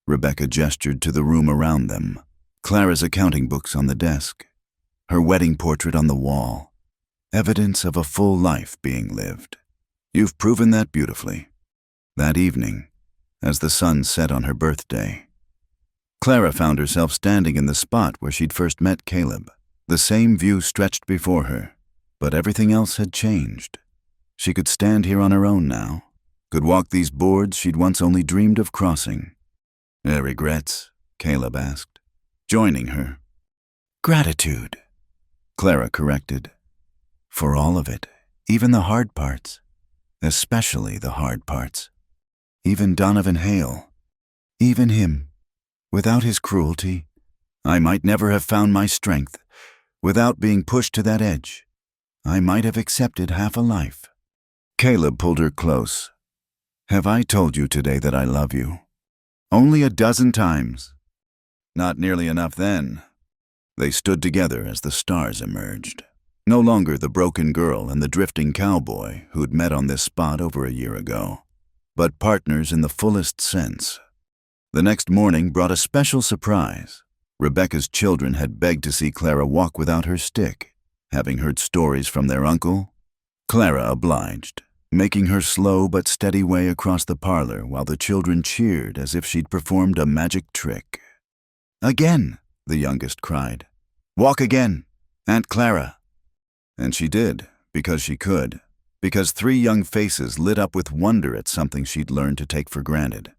Rebecca gestured to the room around them, Clara's accounting books on the desk, her wedding portrait on the wall, evidence of a full life being lived. "You've proven that beautifully." That evening, as the sun set on her birthday, Clara found herself standing in the spot where she'd first met Caleb. The same view stretched before her, but everything else had changed. She could stand here on her own now, could walk these boards she'd once only dreamed of crossing. "Regrets?" Caleb asked, joining her. "Gratitude," Clara corrected. "For all of it, even the hard parts, especially the hard parts. Even Donovan Hale, even him. Without his cruelty, I might never have found my strength. Without being pushed to that edge, I might have accepted half a life." Caleb pulled her close. "Have I told you today that I love you? Only a dozen times." "Not nearly enough then." They stood together as the stars emerged. No longer the broken girl and the drifting cowboy who'd met on this spot over a year ago, but partners in the fullest sense. The next morning brought a special surprise. Rebecca's children had begged to see Clara walk without her stick. Having heard stories from their uncle, Clara obliged, making her slow but steady way across the parlor while the children cheered as if she'd performed a magic trick. "Again," the youngest cried. "Walk again, Aunt Clara." And she did, because she could, because 3 young faces lit up with wonder at something she'd learned to take for granted.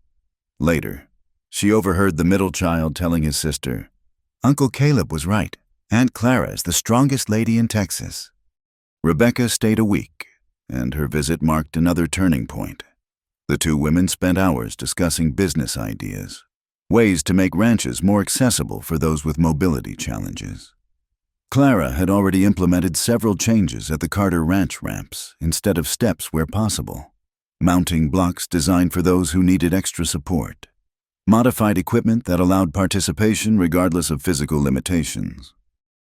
Later, she overheard the middle child telling his sister, "Uncle Caleb was right. Aunt Clara is the strongest lady in Texas." Rebecca stayed a week, and her visit marked another turning point. The 2 women spent hours discussing business ideas, ways to make ranches more accessible for those with mobility challenges. Clara had already implemented several changes at the Carter Ranch ramps instead of steps where possible, mounting blocks designed for those who needed extra support, modified equipment that allowed participation regardless of physical limitations.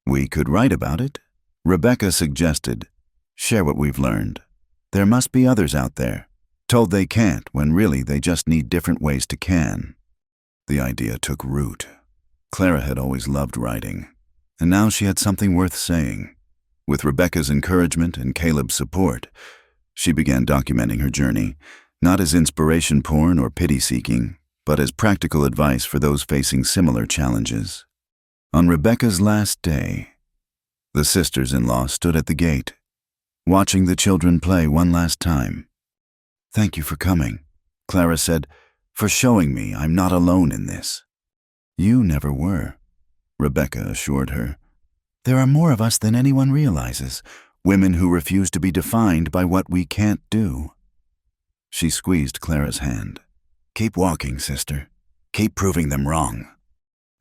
"We could write about it," Rebecca suggested. "Share what we've learned. There must be others out there, told they can't when really they just need different ways to can." The idea took root. Clara had always loved writing, and now she had something worth saying. With Rebecca's encouragement and Caleb's support, she began documenting her journey, not as inspiration porn or pity-seeking, but as practical advice for those facing similar challenges. On Rebecca's last day, the sisters-in-law stood at the gate, watching the children play one last time. "Thank you for coming," Clara said, "for showing me I'm not alone in this." "You never were," Rebecca assured her. "There are more of us than anyone realizes, women who refuse to be defined by what we can't do." She squeezed Clara's hand. "Keep walking, sister. Keep proving them wrong.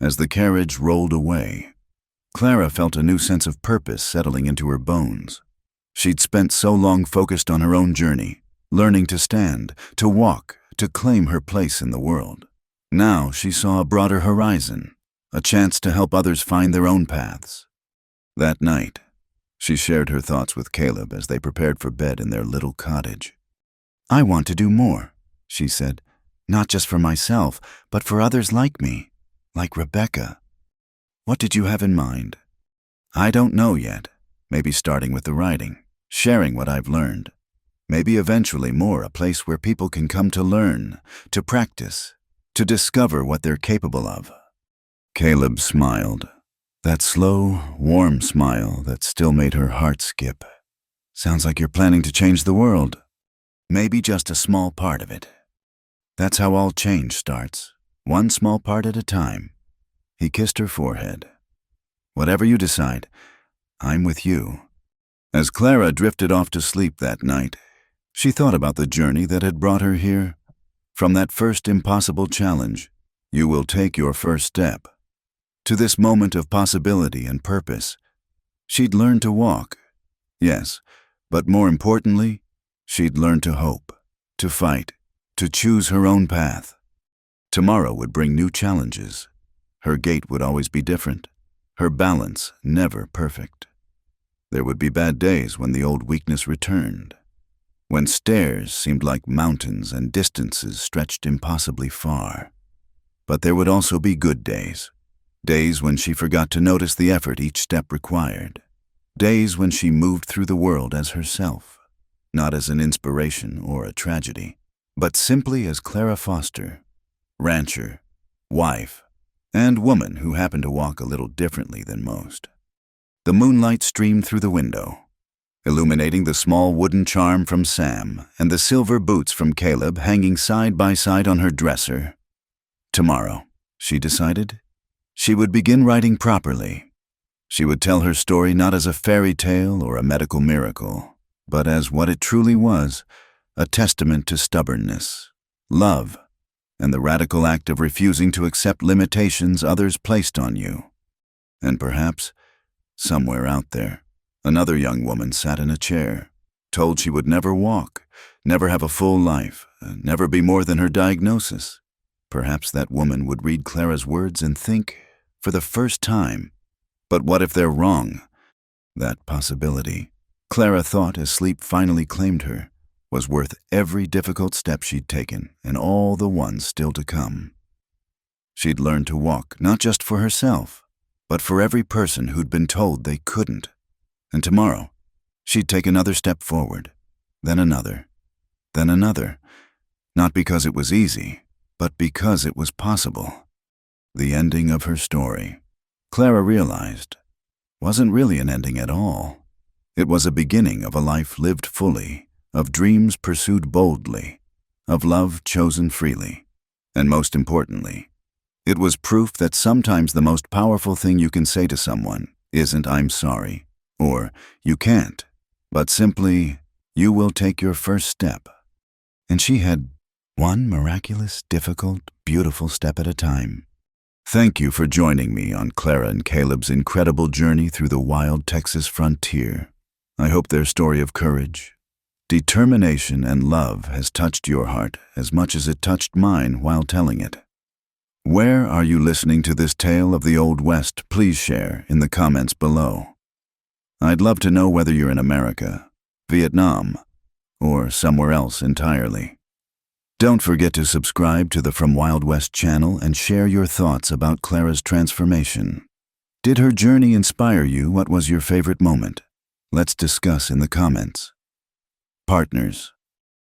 As the carriage rolled away, Clara felt a new sense of purpose settling into her bones. She'd spent so long focused on her own journey, learning to stand, to walk, to claim her place in the world. Now she saw a broader horizon, a chance to help others find their own paths. That night, she shared her thoughts with Caleb as they prepared for bed in their little cottage. I want to do more, she said, not just for myself, but for others like me, like Rebecca. What did you have in mind? I don't know yet. Maybe starting with the writing, sharing what I've learned. Maybe eventually more, a place where people can come to learn, to practice, to discover what they're capable of. Caleb smiled, that slow, warm smile that still made her heart skip. Sounds like you're planning to change the world. Maybe just a small part of it. That's how all change starts, one small part at a time. He kissed her forehead. Whatever you decide, I'm with you. As Clara drifted off to sleep that night, she thought about the journey that had brought her here. From that first impossible challenge, you will take your first step, to this moment of possibility and purpose. She'd learned to walk, yes, but more importantly, she'd learned to hope, to fight, to choose her own path. Tomorrow would bring new challenges. Her gait would always be different, her balance never perfect. There would be bad days when the old weakness returned, when stairs seemed like mountains and distances stretched impossibly far. But there would also be good days, days when she forgot to notice the effort each step required, days when she moved through the world as herself, not as an inspiration or a tragedy, but simply as Clara Foster, rancher, wife, and woman who happened to walk a little differently than most. The moonlight streamed through the window, illuminating the small wooden charm from Sam and the silver boots from Caleb hanging side by side on her dresser. Tomorrow, she decided, she would begin writing properly. She would tell her story not as a fairy tale or a medical miracle, but as what it truly was, a testament to stubbornness, love, and the radical act of refusing to accept limitations others placed on you. And perhaps, somewhere out there, another young woman sat in a chair, told she would never walk, never have a full life, never be more than her diagnosis. Perhaps that woman would read Clara's words and think, for the first time, but what if they're wrong? That possibility, Clara thought as sleep finally claimed her, was worth every difficult step she'd taken and all the ones still to come. She'd learned to walk not just for herself, but for every person who'd been told they couldn't. And tomorrow, she'd take another step forward, then another, not because it was easy, but because it was possible. The ending of her story, Clara realized, wasn't really an ending at all. It was a beginning of a life lived fully, of dreams pursued boldly, of love chosen freely. And most importantly, it was proof that sometimes the most powerful thing you can say to someone isn't "I'm sorry," or "you can't," but simply, "you will take your first step." And she had one miraculous, difficult, beautiful step at a time. Thank you for joining me on Clara and Caleb's incredible journey through the wild Texas frontier. I hope their story of courage, determination, and love has touched your heart as much as it touched mine while telling it. Where are you listening to this tale of the Old West? Please share in the comments below. I'd love to know whether you're in America, Vietnam, or somewhere else entirely. Don't forget to subscribe to the From Wild West channel and share your thoughts about Clara's transformation. Did her journey inspire you? What was your favorite moment? Let's discuss in the comments. Partners,